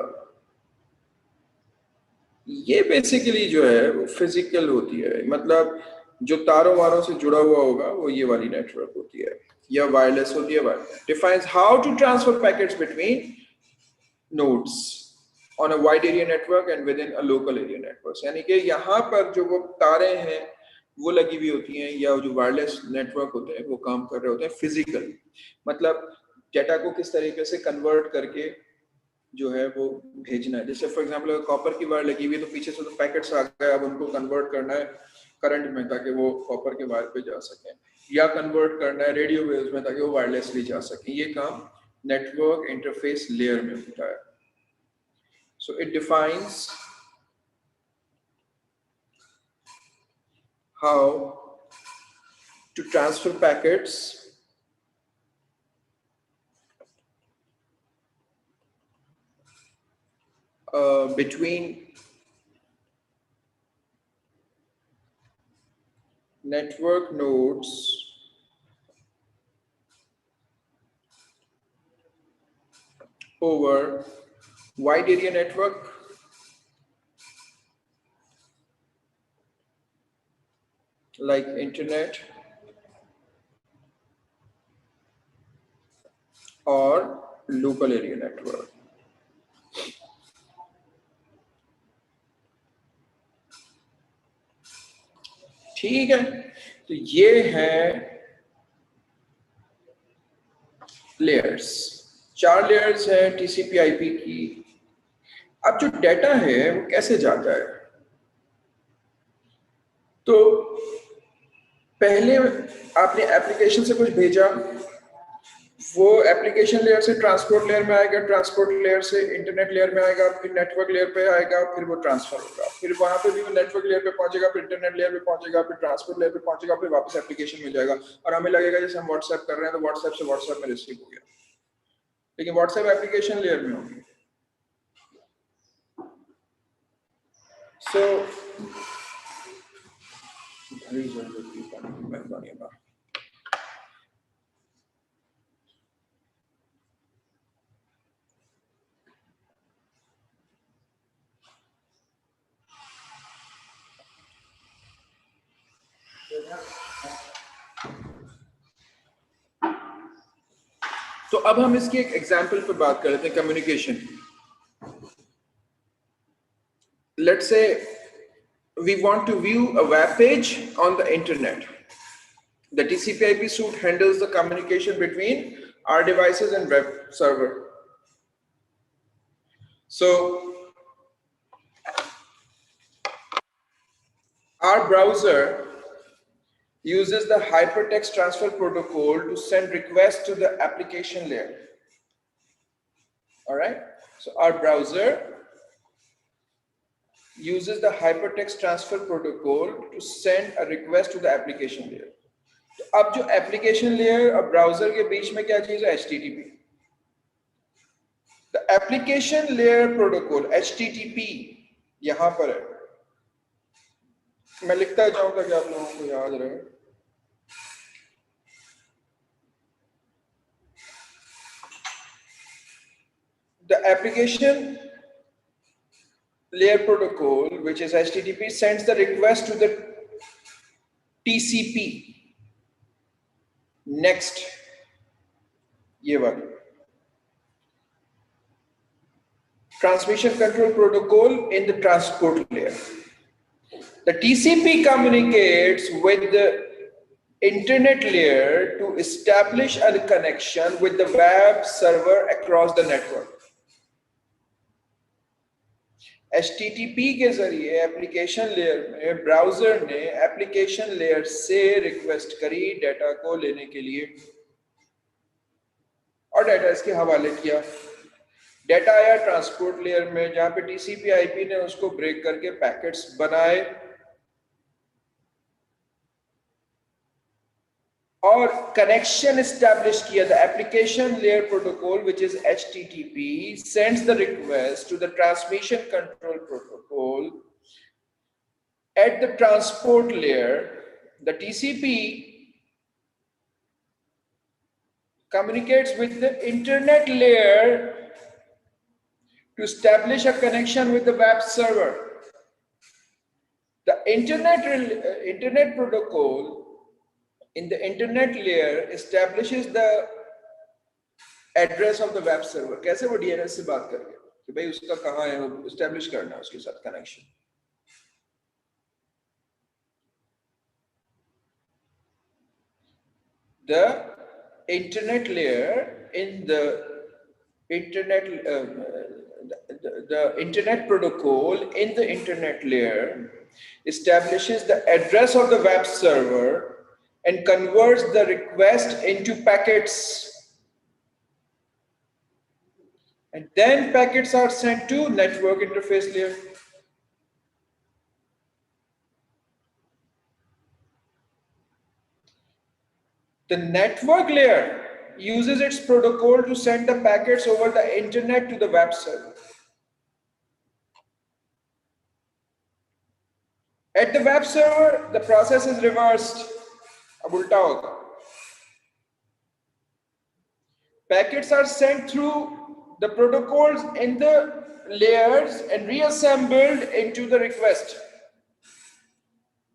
ये बेसिकली जो है वो फिजिकल होती है, मतलब जो तारों वारों से जुड़ा हुआ होगा वो ये वाली नेटवर्क होती है या वायरलेस होती है. Defines how to transfer packets between nodes on a wide area network and within a local area network. यानी कि यहाँ पर जो वो तारें हैं वो लगी हुई होती हैं, या जो वायरलेस नेटवर्क होते हैं वो काम कर रहे होते हैं फिजिकल, मतलब डेटा को किस तरीके से कन्वर्ट करके जो है वो भेजना है. जैसे फॉर एग्जांपल अगर कॉपर की वायर लगी हुई है तो पीछे से तो पैकेट्स आ गए, अब उनको कन्वर्ट करना है करंट में ताकि वो कॉपर के वायर पे जा सकें, या कन्वर्ट करना है रेडियो वेव्स में ताकि वो वायरलेसली जा सकें. ये काम नेटवर्क इंटरफेस लेयर में होता है. So it defines how to transfer packets between network nodes over wide area network like internet or local area network. ठीक है, तो ये है लेयर्स, 4 लेयर्स है टीसीपी आईपी की. अब जो डेटा है वो कैसे जाता है, तो पहले आपने एप्लीकेशन से कुछ भेजा, वो एप्लीकेशन लेयर से ट्रांसपोर्ट लेयर में आएगा, ट्रांसपोर्ट लेयर से इंटरनेट लेयर में आएगा, फिर नेटवर्क लेयर पे आएगा, फिर वो ट्रांसफर होगा, फिर वहां पे भी वो नेटवर्क लेयर पे पहुंचेगा, फिर इंटरनेट लेयर पे पहुंचेगा, फिर ट्रांसपोर्ट लेयर पे पहुंचेगा, फिर वापस एप्लीकेशन में जाएगा. और हमें लगेगा जैसे हम व्हाट्सएप कर रहे हैं तो व्हाट्सएप से व्हाट्सएप में रिसीव हो गया, लेकिन व्हाट्सएप एप्लीकेशन लेयर में होगी. सो मेहरबानी. तो अब हम इसकी एक एग्जांपल पे बात कर लेते हैं, communication. Let's say we want to view a web page on the internet. The TCP/IP suite handles the communication between our devices and web server. So our browser uses the hypertext transfer protocol to send requests to the application layer. All right, so our browser uses the hypertext transfer protocol to send a request to the application layer. तो अब जो application layer और browser के बीच में क्या चीज है, HTTP. The application layer protocol HTTP यहां पर है. मैं लिखता जाऊं ताकि आप लोगों को याद रहे. The application layer protocol, which is HTTP, sends the request to the TCP. Next, ये वाली transmission control protocol in the transport layer. The TCP communicates with the internet layer to establish a connection with the web server across the network. HTTP के जरिए application layer में browser ने application layer से request करी data को लेने के लिए, और डेटा इसके हवाले किया. डेटा आया ट्रांसपोर्ट लेयर में, जहां पे टीसीपी आईपी ने उसको ब्रेक करके पैकेट्स बनाए. और connection established किया, the application layer protocol which is HTTP sends the request to the transmission control protocol. At the transport layer, the TCP communicates with the internet layer to establish a connection with the web server. The internet protocol in the internet layer establishes the address of the web server. कैसे वो DNS से बात करेगा कि भाई उसका कहाँ है, वो establish करना है उसके साथ connection. The internet layer in the internet the internet protocol in the internet layer establishes the address of the web server and converts the request into packets, and then packets are sent to network interface layer. The network layer uses its protocol to send the packets over the internet to the web server. At the web server, the process is reversed. अब उल्टा होगा. Packets are sent through the protocols in the layers and reassembled into the request.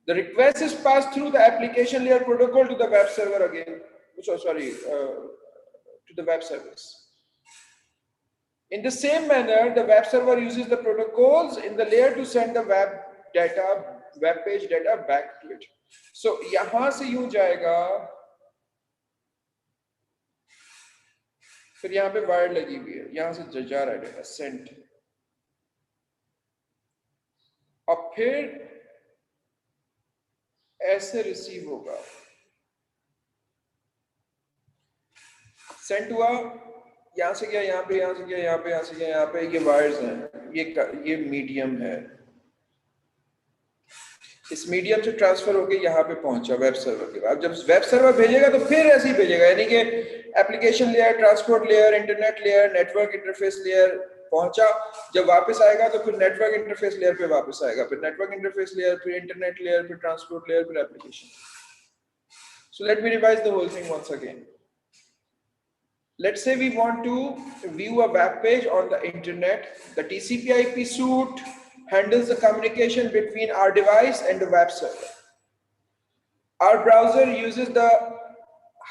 The request is passed through the application layer protocol to the web server again. To the web service. In the same manner, the web server uses the protocols in the layer to send the web page data back to it. So यहाँ से यूं जाएगा, फिर यहाँ पे wire लगी हुई है, यहाँ से जा रहा है डेटा सेंड, और फिर ऐसे रिसीव होगा. सेंड हुआ, यहाँ से गया यहाँ पे, यहाँ से गया यहाँ पे, यहाँ से गया यहाँ पे. ये वायर्स हैं, ये मीडियम है. इस मीडियम से ट्रांसफर होके यहाँ पे पहुंचा वेब सर्वर के बाद. जब वेब सर्वर भेजेगा तो फिर ऐसे ही भेजेगा, यानी कि application layer, transport layer, internet layer, network interface layer पहुंचा. जब वापस आएगा तो फिर नेटवर्क इंटरफेस लेयर पे वापस आएगा, फिर नेटवर्क इंटरफेस लेयर, फिर इंटरनेट लेयर, फिर ट्रांसपोर्ट लेयर, फिर application. So let me revise the whole thing once again. Let's say we want to view a web page on the internet. The TCP/IP suite handles the communication between our device and the web server. Our browser uses the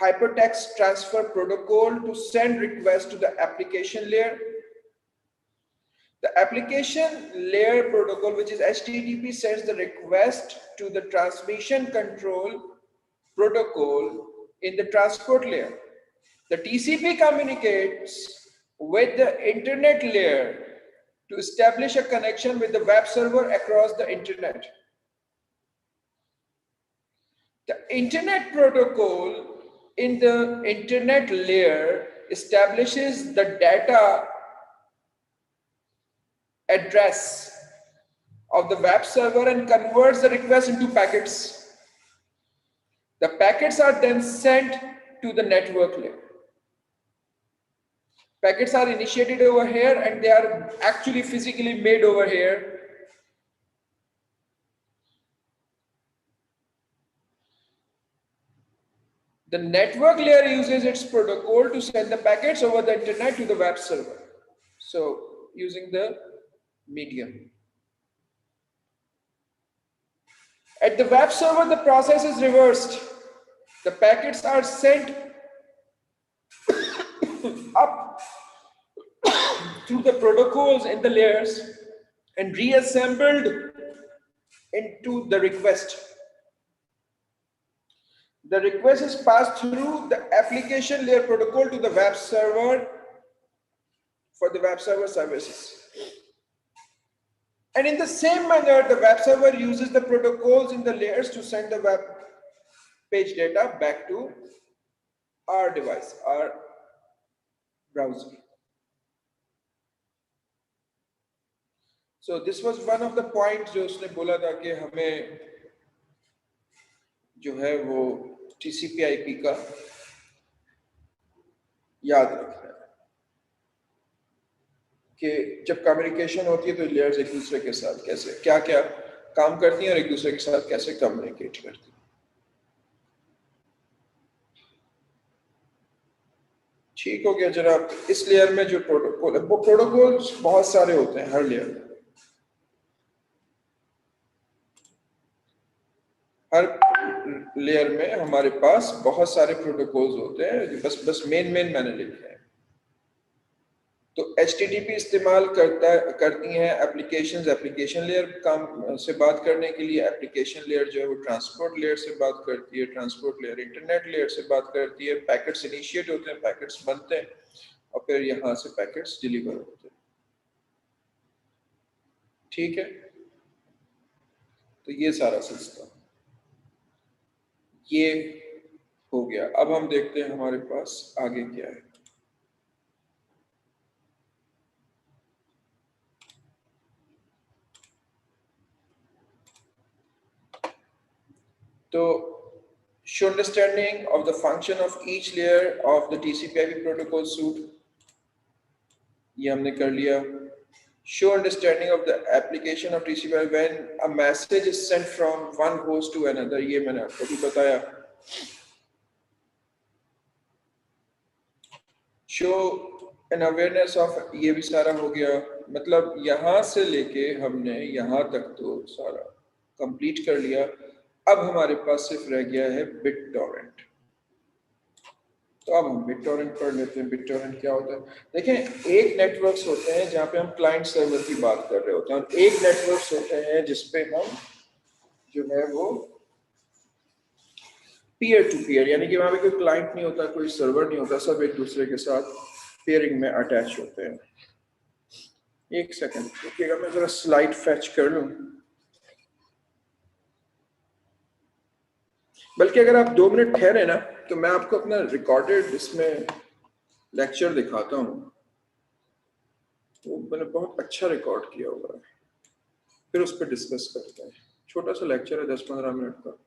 hypertext transfer protocol to send requests to the application layer. The application layer protocol, which is HTTP, sends the request to the transmission control protocol in the transport layer. The TCP communicates with the internet layer to establish a connection with the web server across the internet. The internet protocol in the internet layer establishes the data address of the web server and converts the request into packets. The packets are then sent to the network layer. Packets are initiated over here and they are actually physically made over here. The network layer uses its protocol to send the packets over the internet to the web server. So using the medium. At the web server, the process is reversed. The packets are sent up through the protocols in the layers and reassembled into the request. The request is passed through the application layer protocol to the web server for the web server services. And in the same manner, the web server uses the protocols in the layers to send the web page data back to our device, our browser. So this was one of the points जो उसने बोला था कि हमें जो है वो TCP IP का याद रखना है कि जब कम्युनिकेशन होती है तो लेयर्स एक दूसरे के साथ कैसे क्या क्या काम करती हैं और एक दूसरे के साथ कैसे कम्युनिकेट करती हैं। ठीक हो गया जनाब। इस लेयर में जो प्रोटोकॉल है वो प्रोटोकॉल्स बहुत सारे होते हैं हर लेयर में। हर लेयर में हमारे पास बहुत सारे प्रोटोकॉल्स होते हैं जो बस बस मेन मैंने लिखे हैं। तो HTTP इस्तेमाल करती हैं एप्लीकेशन लेयर काम से बात करने के लिए। एप्लीकेशन लेयर जो है वो ट्रांसपोर्ट लेयर से बात करती है। ट्रांसपोर्ट लेयर इंटरनेट लेयर से बात करती है। पैकेट्स इनिशिएट होते हैं, पैकेट्स बनते हैं और फिर यहाँ से पैकेट्स डिलीवर होते हैं। ठीक है, तो ये सारा सिस्टम ये हो गया। अब हम देखते हैं हमारे पास आगे क्या है। तो show understanding of the function of each layer of the TCP/IP protocol suite, ये हमने कर लिया। Show understanding of the application of TCP/IP when a message is sent from one host to another, ये मैंने आपको भी बताया। Show an awareness of, ये भी सारा हो गया। मतलब यहाँ से लेके हमने यहाँ तक तो सारा कंप्लीट कर लिया। अब हमारे पास सिर्फ रह गया है BitTorrent। तो अब हम BitTorrent पढ़ लेते हैं। BitTorrent क्या होता है? देखें, एक नेटवर्क्स होते हैं जहाँ पे हम क्लाइंट सर्वर की बात कर रहे होते हैं और एक नेटवर्क्स होते हैं जिसपे हम जो है वो पीयर टू पीयर, यानी कि वहाँ पे कोई क्लाइंट नहीं होता, कोई सर्वर नहीं होता, सब एक दूसरे के साथ पेयरिंग में अटैच होते हैं। एक सेकंड रुकिएगा, मैं जरा स्लाइड फैच कर लूँ। बल्कि अगर आप 2 मिनट ठहरे ना तो मैं आपको अपना रिकॉर्डेड इसमें लेक्चर दिखाता हूँ। वो मैंने बहुत अच्छा रिकॉर्ड किया हुआ है, फिर उस पर डिस्कस करते हैं। छोटा सा लेक्चर है 10-15 मिनट का।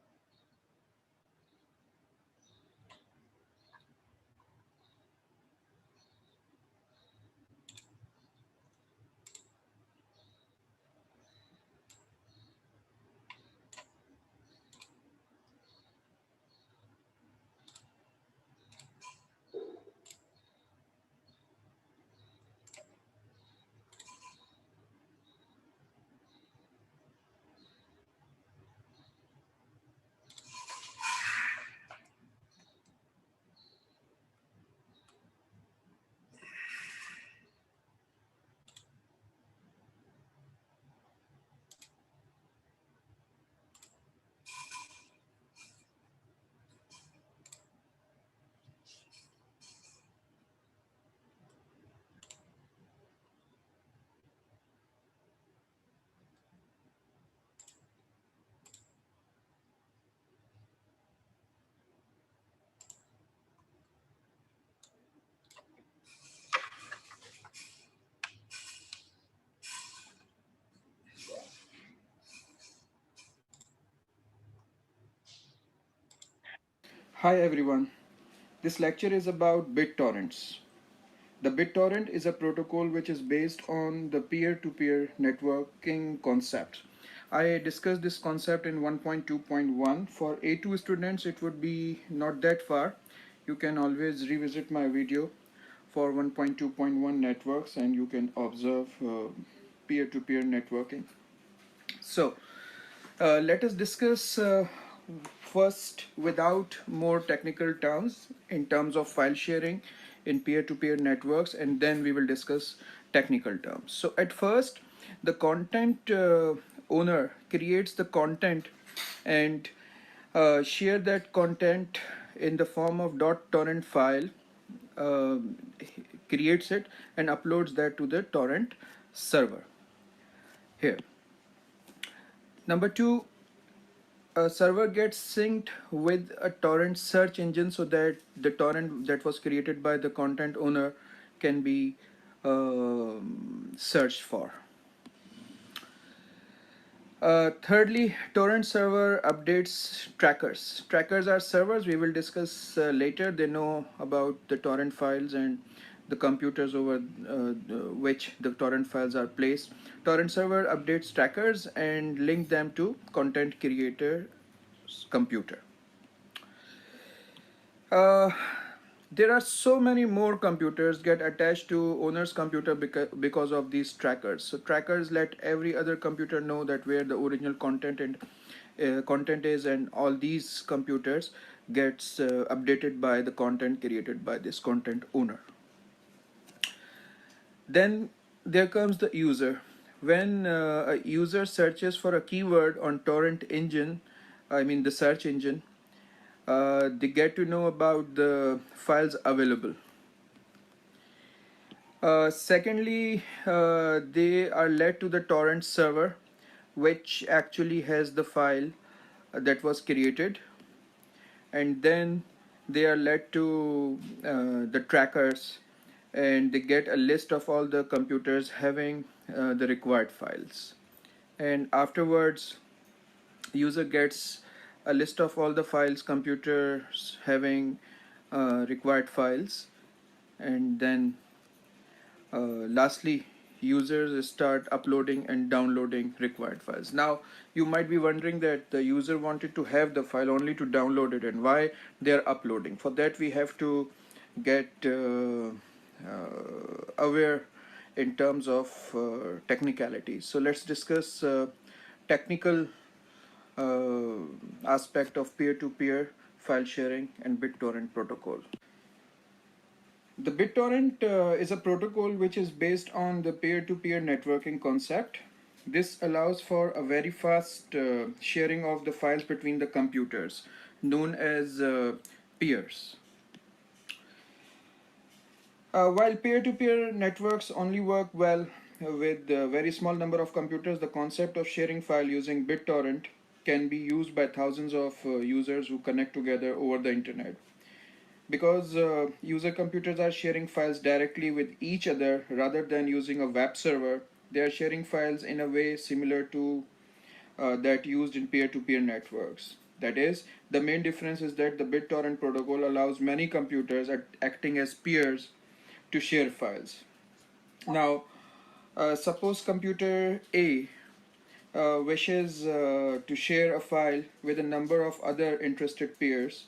Hi everyone, this lecture is about BitTorrents. The BitTorrent is a protocol which is based on the peer-to-peer networking concept. I discussed this concept in 1.2.1. For A2 students, it would be not that far. You can always revisit my video for 1.2.1 networks and you can observe peer-to-peer networking. So, let us discuss first without more technical terms in terms of file sharing in peer-to-peer networks, and then we will discuss technical terms. So at first, the content owner creates the content and share that content in the form of .torrent file, uh, creates it and uploads that to the torrent server here. Number two, a server gets synced with a torrent search engine so that the torrent that was created by the content owner can be searched for. Thirdly, torrent server updates trackers. Trackers are servers we will discuss later. They know about the torrent files and the computers over which the torrent files are placed. Torrent server updates trackers and link them to content creator's computer. Uh, there are so many more computers get attached to owner's computer because of these trackers. So trackers let every other computer know that where the original content and content is, and all these computers gets updated by the content created by this content owner. Then there comes the user. When a user searches for a keyword on torrent engine, I mean the search engine, they get to know about the files available. Secondly, they are led to the torrent server, which actually has the file that was created, and then they are led to the trackers, and they get a list of all the computers having the required files. And afterwards, user gets a list of all the files computers having required files, and then lastly, users start uploading and downloading required files. Now you might be wondering that the user wanted to have the file only to download it, and why they are uploading. For that we have to get aware in terms of technicalities. So let's discuss technical aspect of peer-to-peer file sharing and BitTorrent protocol. The BitTorrent is a protocol which is based on the peer-to-peer networking concept. This allows for a very fast sharing of the files between the computers, known as peers. While peer-to-peer networks only work well with a very small number of computers, the concept of sharing file using BitTorrent can be used by thousands of users who connect together over the internet. Because user computers are sharing files directly with each other rather than using a web server, they are sharing files in a way similar to that used in peer-to-peer networks. That is, the main difference is that the BitTorrent protocol allows many computers acting as peers to share files. Now, suppose computer A wishes to share a file with a number of other interested peers.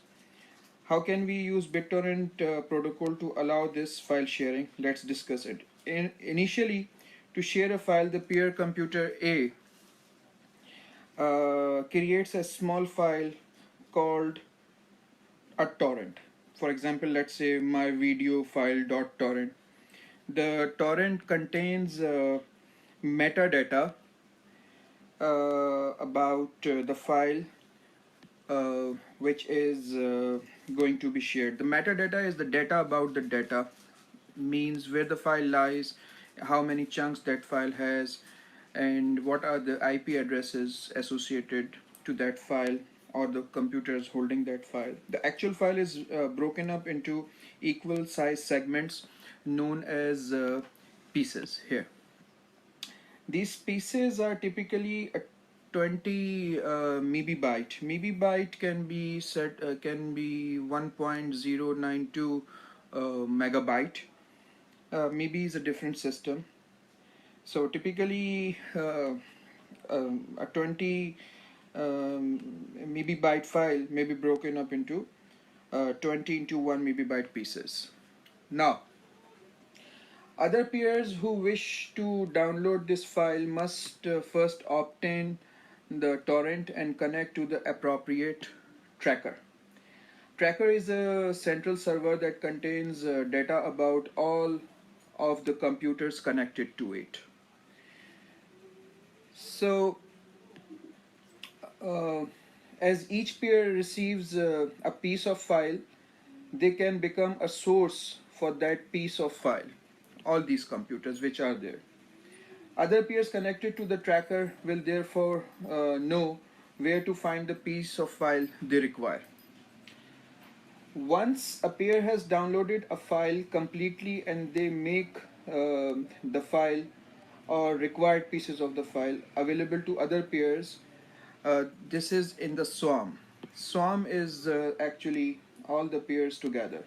How can we use BitTorrent protocol to allow this file sharing? Let's discuss it. Initially, to share a file, the peer computer A creates a small file called a torrent. For example, let's say my video file.torrent. The torrent contains metadata about the file which is going to be shared. The metadata is the data about the data, means where the file lies, how many chunks that file has, and what are the IP addresses associated to that file or the computers holding that file. The actual file is broken up into equal size segments known as pieces here. These pieces are typically a 20 MB byte. MB byte can be set can be 1.092 megabyte. MB is a different system. So typically a 20 MB byte file may be broken up into 20 into 1 MB byte pieces. Now, other peers who wish to download this file must first obtain the torrent and connect to the appropriate tracker. Tracker is a central server that contains data about all of the computers connected to it. So, uh, as each peer receives a piece of file, they can become a source for that piece of file, all these computers which are there. Other peers connected to the tracker will therefore know where to find the piece of file they require. Once a peer has downloaded a file completely and they make the file or required pieces of the file available to other peers. This is in the swarm. Swarm is actually all the peers together.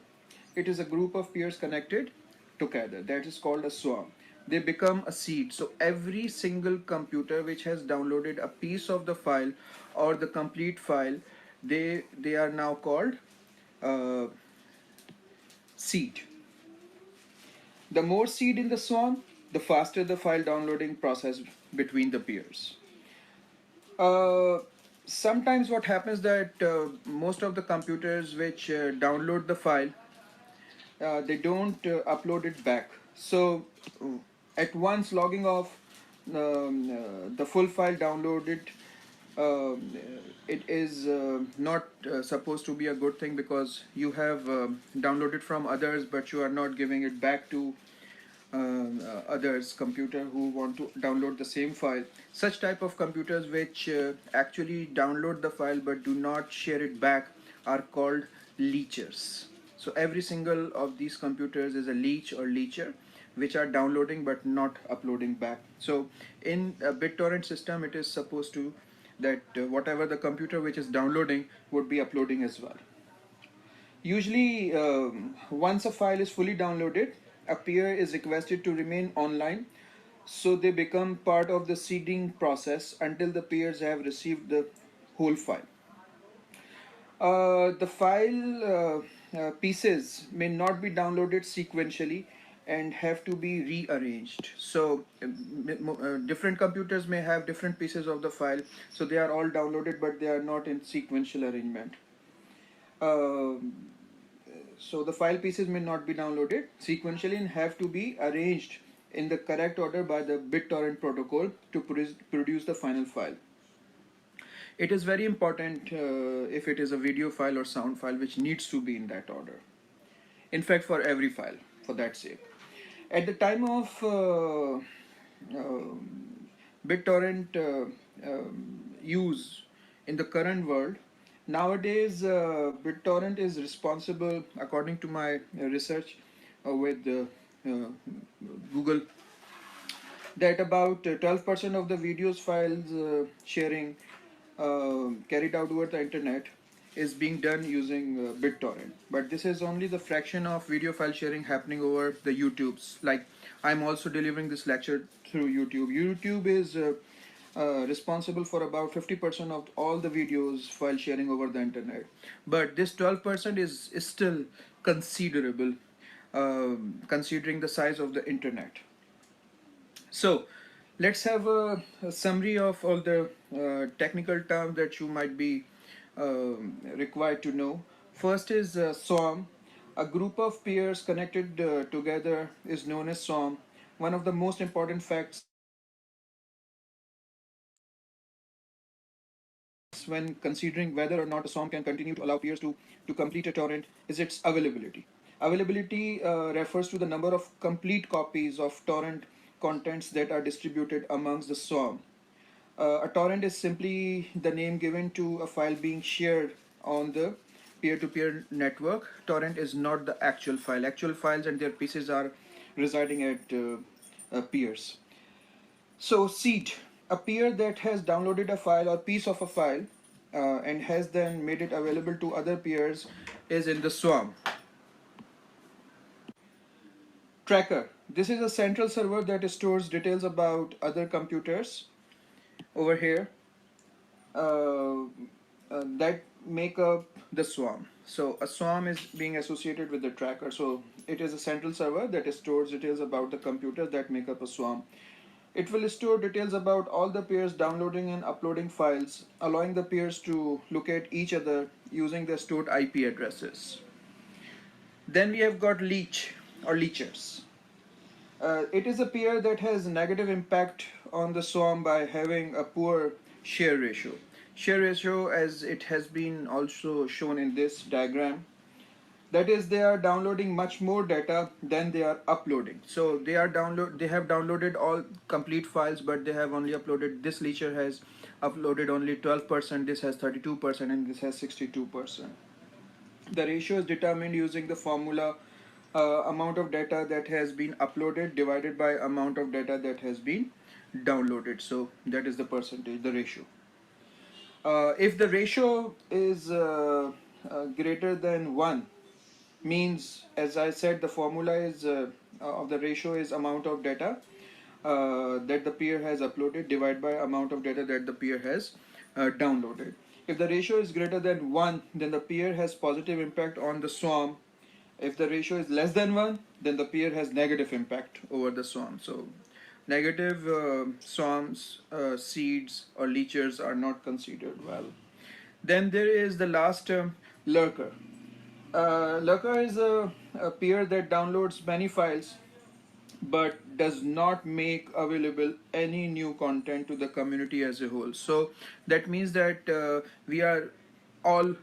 It is a group of peers connected together. That is called a swarm. They become a seed. So every single computer which has downloaded a piece of the file or the complete file, they are now called uh, seed. The more seed in the swarm, the faster the file downloading process between the peers. Uh, Sometimes what happens that most of the computers which download the file, they don't upload it back. So at once logging off the full file downloaded, it is not supposed to be a good thing, because you have downloaded from others but you are not giving it back to others computer who want to download the same file. Such type of computers which actually download the file but do not share it back are called leechers. So every single of these computers is a leech or leecher which are downloading but not uploading back. So in a BitTorrent system, it is supposed to that whatever the computer which is downloading would be uploading as well. Usually, once a file is fully downloaded, a peer is requested to remain online, so they become part of the seeding process until the peers have received the whole file. The file pieces may not be downloaded sequentially and have to be rearranged. So different computers may have different pieces of the file, so they are all downloaded but they are not in sequential arrangement. Um so the file pieces may not be downloaded sequentially and have to be arranged in the correct order by the BitTorrent protocol to produce the final file. It is very important if it is a video file or sound file, which needs to be in that order. In fact, for every file, for that sake. At the time of BitTorrent use in the current world, nowadays BitTorrent is responsible, according to my research with Google, that about 12% of the videos files sharing carried out over the internet is being done using BitTorrent. But this is only the fraction of video file sharing happening over the YouTubes. Like, I'm also delivering this lecture through YouTube. YouTube is responsible for about 50% of all the videos file sharing over the internet. But this 12% is still considerable, considering the size of the internet. So let's have a summary of all the technical terms that you might be required to know. First is swarm. A group of peers connected together is known as swarm. One of the most important facts when considering whether or not a swarm can continue to allow peers to complete a torrent is its availability. Availability refers to the number of complete copies of torrent contents that are distributed amongst the swarm. A torrent is simply the name given to a file being shared on the peer-to-peer network. Torrent is not the actual file. Actual files and their pieces are residing at peers. So seed, a peer that has downloaded a file or piece of a file and has then made it available to other peers is in the swarm. Tracker, this is a central server that stores details about other computers over here that make up the swarm. So a swarm is being associated with the tracker. So it is a central server that stores details about the computers that make up a swarm. It will store details about all the peers downloading and uploading files, allowing the peers to locate each other using the stored IP addresses. Then we have got leech or leechers. It is a peer that has negative impact on the swarm by having a poor share ratio. Share ratio, as it has been also shown in this diagram, that is, they are downloading much more data than they are uploading. So they have downloaded all complete files, but they have only uploaded, this leecher has uploaded only 12%, this has 32%, and this has 62%. The ratio is determined using the formula amount of data that has been uploaded divided by amount of data that has been downloaded. So that is the percentage, the ratio. If the ratio is greater than 1, means, as I said, the formula is of the ratio is amount of data that the peer has uploaded divided by amount of data that the peer has downloaded. If the ratio is greater than 1, then the peer has positive impact on the swarm. If the ratio is less than 1, then the peer has negative impact over the swarm. So negative swarms, seeds or leechers are not considered well. Then there is the last term, lurker. Lurker is a peer that downloads many files but does not make available any new content to the community as a whole. So that means that we are all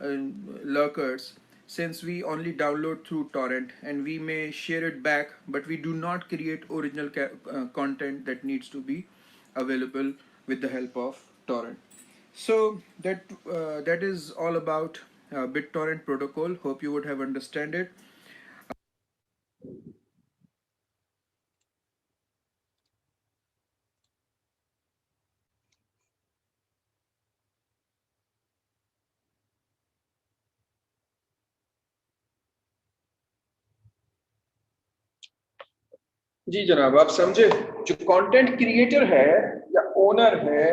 lurkers, since we only download through torrent and we may share it back, but we do not create original content that needs to be available with the help of torrent. So that is all about BitTorrent protocol. Hope you would have understand it. जी जनाब, आप समझे? जो content creator है या owner है,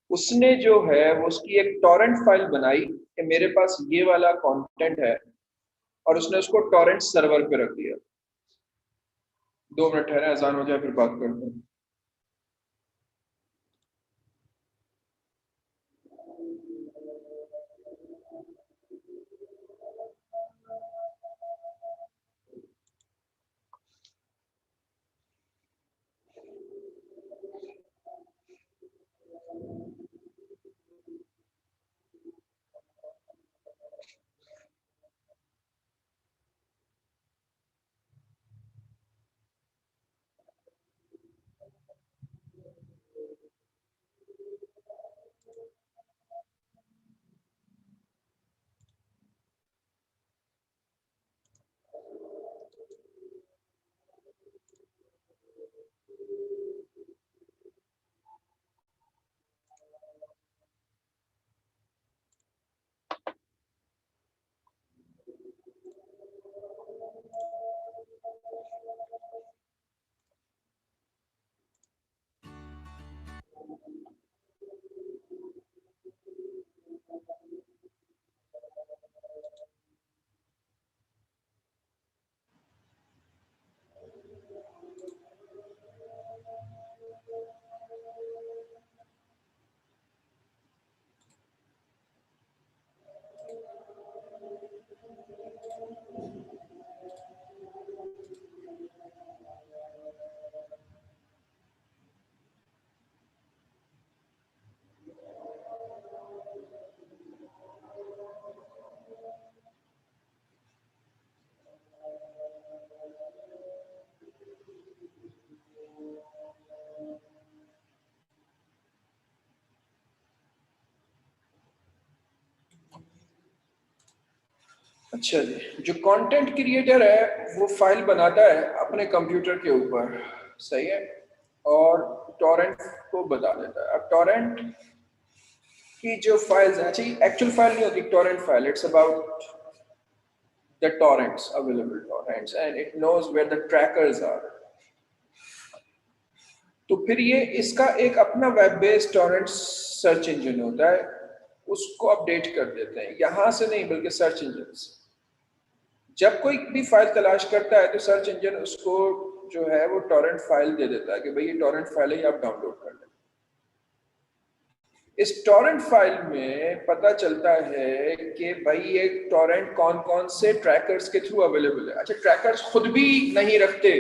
उसने जो है वो उसकी एक टॉरेंट फाइल बनाई कि मेरे पास ये वाला कंटेंट है, और उसने उसको टॉरेंट सर्वर पे रख दिया। 2 मिनट ठहरे, अजान हो जाए फिर बात करते हैं। अच्छा जी, जो कंटेंट क्रिएटर है वो फाइल बनाता है अपने कंप्यूटर के ऊपर, सही है, और टॉरेंट को बता देता है। अब टॉरेंट की जो फाइल्स हैं, अच्छा ये एक्चुअल फाइल नहीं होती torrent file, it's about the torrents, available torrents, and it knows where the trackers are. तो फिर ये इसका एक अपना web based torrent search engine होता है, उसको अपडेट कर देते हैं, यहाँ से नहीं बल्कि सर्च इंजन से। जब कोई भी फाइल तलाश करता है तो सर्च इंजन उसको जो है वो टॉरेंट फाइल दे देता है कि भाई ये टॉरेंट फाइल है, ये आप डाउनलोड कर लें। इस टॉरेंट फाइल में पता चलता है कि भाई ये टॉरेंट कौन कौन से ट्रैकर्स के थ्रू अवेलेबल है। अच्छा, ट्रैकर्स खुद भी नहीं रखते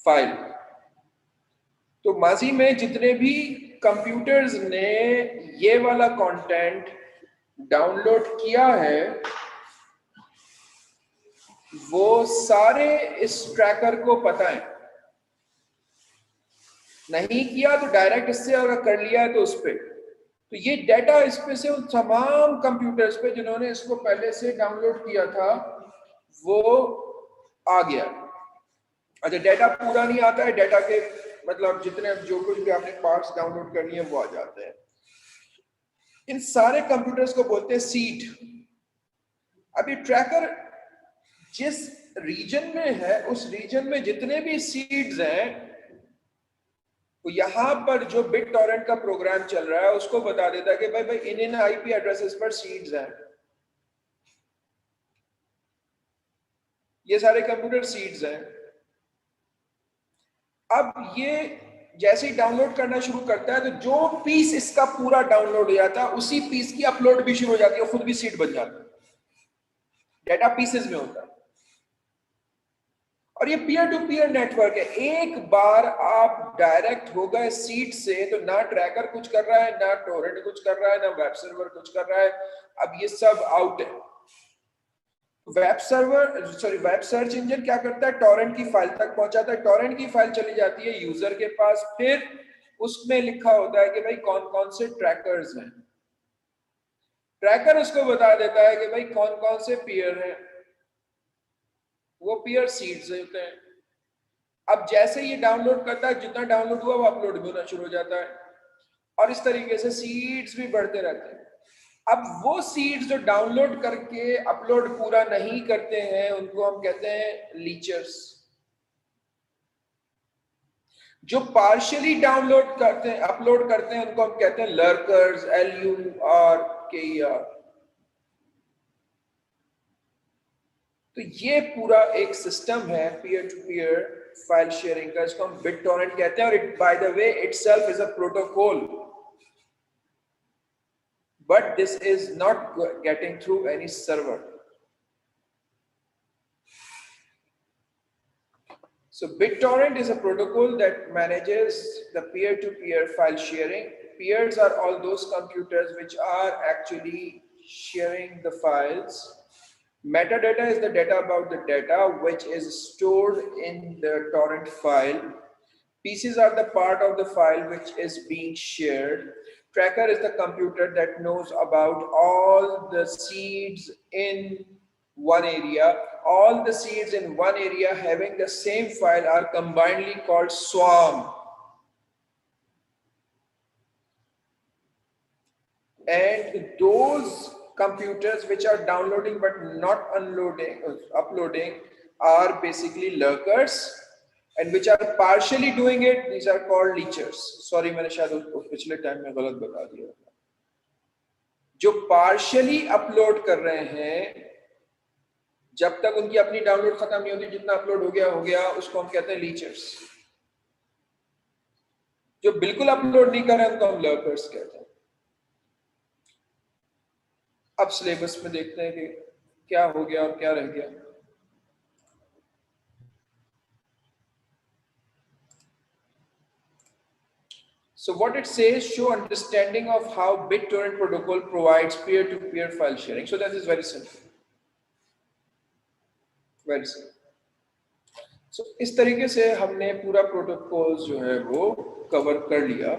फाइल, तो माजी में जितने भी कंप्यूटर्स ने ये वाला कंटेंट डाउनलोड किया है वो सारे इस ट्रैकर को पता है। नहीं किया तो डायरेक्ट इससे, अगर कर लिया है तो उस पर, तो ये डाटा इस पे से उन तमाम कंप्यूटर्स पे जिन्होंने इसको पहले से डाउनलोड किया था वो आ गया। अच्छा, डाटा पूरा नहीं आता है, डाटा के मतलब जितने जो कुछ भी आपने पार्ट्स डाउनलोड करनी है वो आ जाते हैं। इन सारे कंप्यूटर्स को बोलते हैं सीड। अब ये ट्रैकर जिस रीजन में है उस रीजन में जितने भी सीड्स हैं, तो यहां पर जो बिट टॉरेंट का प्रोग्राम चल रहा है उसको बता देता है कि भाई भाई इन आईपी एड्रेसेस पर सीड्स हैं। ये सारे कंप्यूटर सीड्स हैं। अब ये जैसे ही डाउनलोड करना शुरू करता है तो जो पीस इसका पूरा डाउनलोड हो जाता है उसी पीस की अपलोड भी शुरू हो जाती है, खुद भी सीड बन जाता है, डाटा पीसेस में होता है। और ये पीयर टू पीयर नेटवर्क है। एक बार आप डायरेक्ट हो गए सीड से तो ना ट्रैकर कुछ कर रहा है, ना टोरेंट कुछ कर रहा है, ना वेब सर्वर कुछ कर रहा है। अब ये सब आउट है। Web server web search engine क्या करता है, टॉरेंट की फाइल तक पहुंचाता है, टॉरेंट की फाइल चली जाती है यूजर के पास, फिर उसमें लिखा होता है कि भाई कौन कौन से ट्रैकर्स हैं। ट्रैकर उसको बता देता है कि भाई कौन कौन से पीयर हैं, वो पीयर सीड्स होते हैं। अब जैसे ये डाउनलोड करता है, जितना डाउनलोड हुआ वो अपलोड भी होना शुरू हो जाता है, और इस तरीके से सीड्स भी बढ़ते रहते हैं। अब वो सीड्स जो डाउनलोड करके अपलोड पूरा नहीं करते हैं उनको हम कहते हैं लीचर्स। जो पार्शियली डाउनलोड करते हैं अपलोड करते हैं उनको हम कहते हैं लर्कर्स, LURKER। तो ये पूरा एक सिस्टम है peer to peer file sharing का, इसको हम बिट टॉरेंट कहते हैं। और it by the way itself is a protocol, but this is not getting through any server. So BitTorrent is a protocol that manages the peer-to-peer file sharing. Peers are all those computers which are actually sharing the files. Metadata is the data about the data which is stored in the torrent file. Pieces are the part of the file which is being shared. Tracker is the computer that knows about all the seeds in one area. All the seeds in one area having the same file are combinedly called swarm. And those computers which are downloading but not uploading are basically lurkers. And which are partially doing it, these are called leechers. Sorry, मैंने शायद पिछले time में गलत बता दिया। जो partially upload कर रहे हैं, जब तक उनकी अपनी डाउनलोड खत्म नहीं होती, जितना अपलोड हो गया, उसको हम कहते हैं लीचर्स। जो बिल्कुल अपलोड नहीं कर रहे हैं उनको हम लर्कर्स कहते हैं। अब सिलेबस में देखते हैं कि क्या हो गया और क्या रह गया। So what it says, show understanding of how BitTorrent protocol provides peer-to-peer file sharing. So that is very simple. Very simple. So इस तरीके से हमने पूरा प्रोटोकॉल जो है वो कवर कर लिया।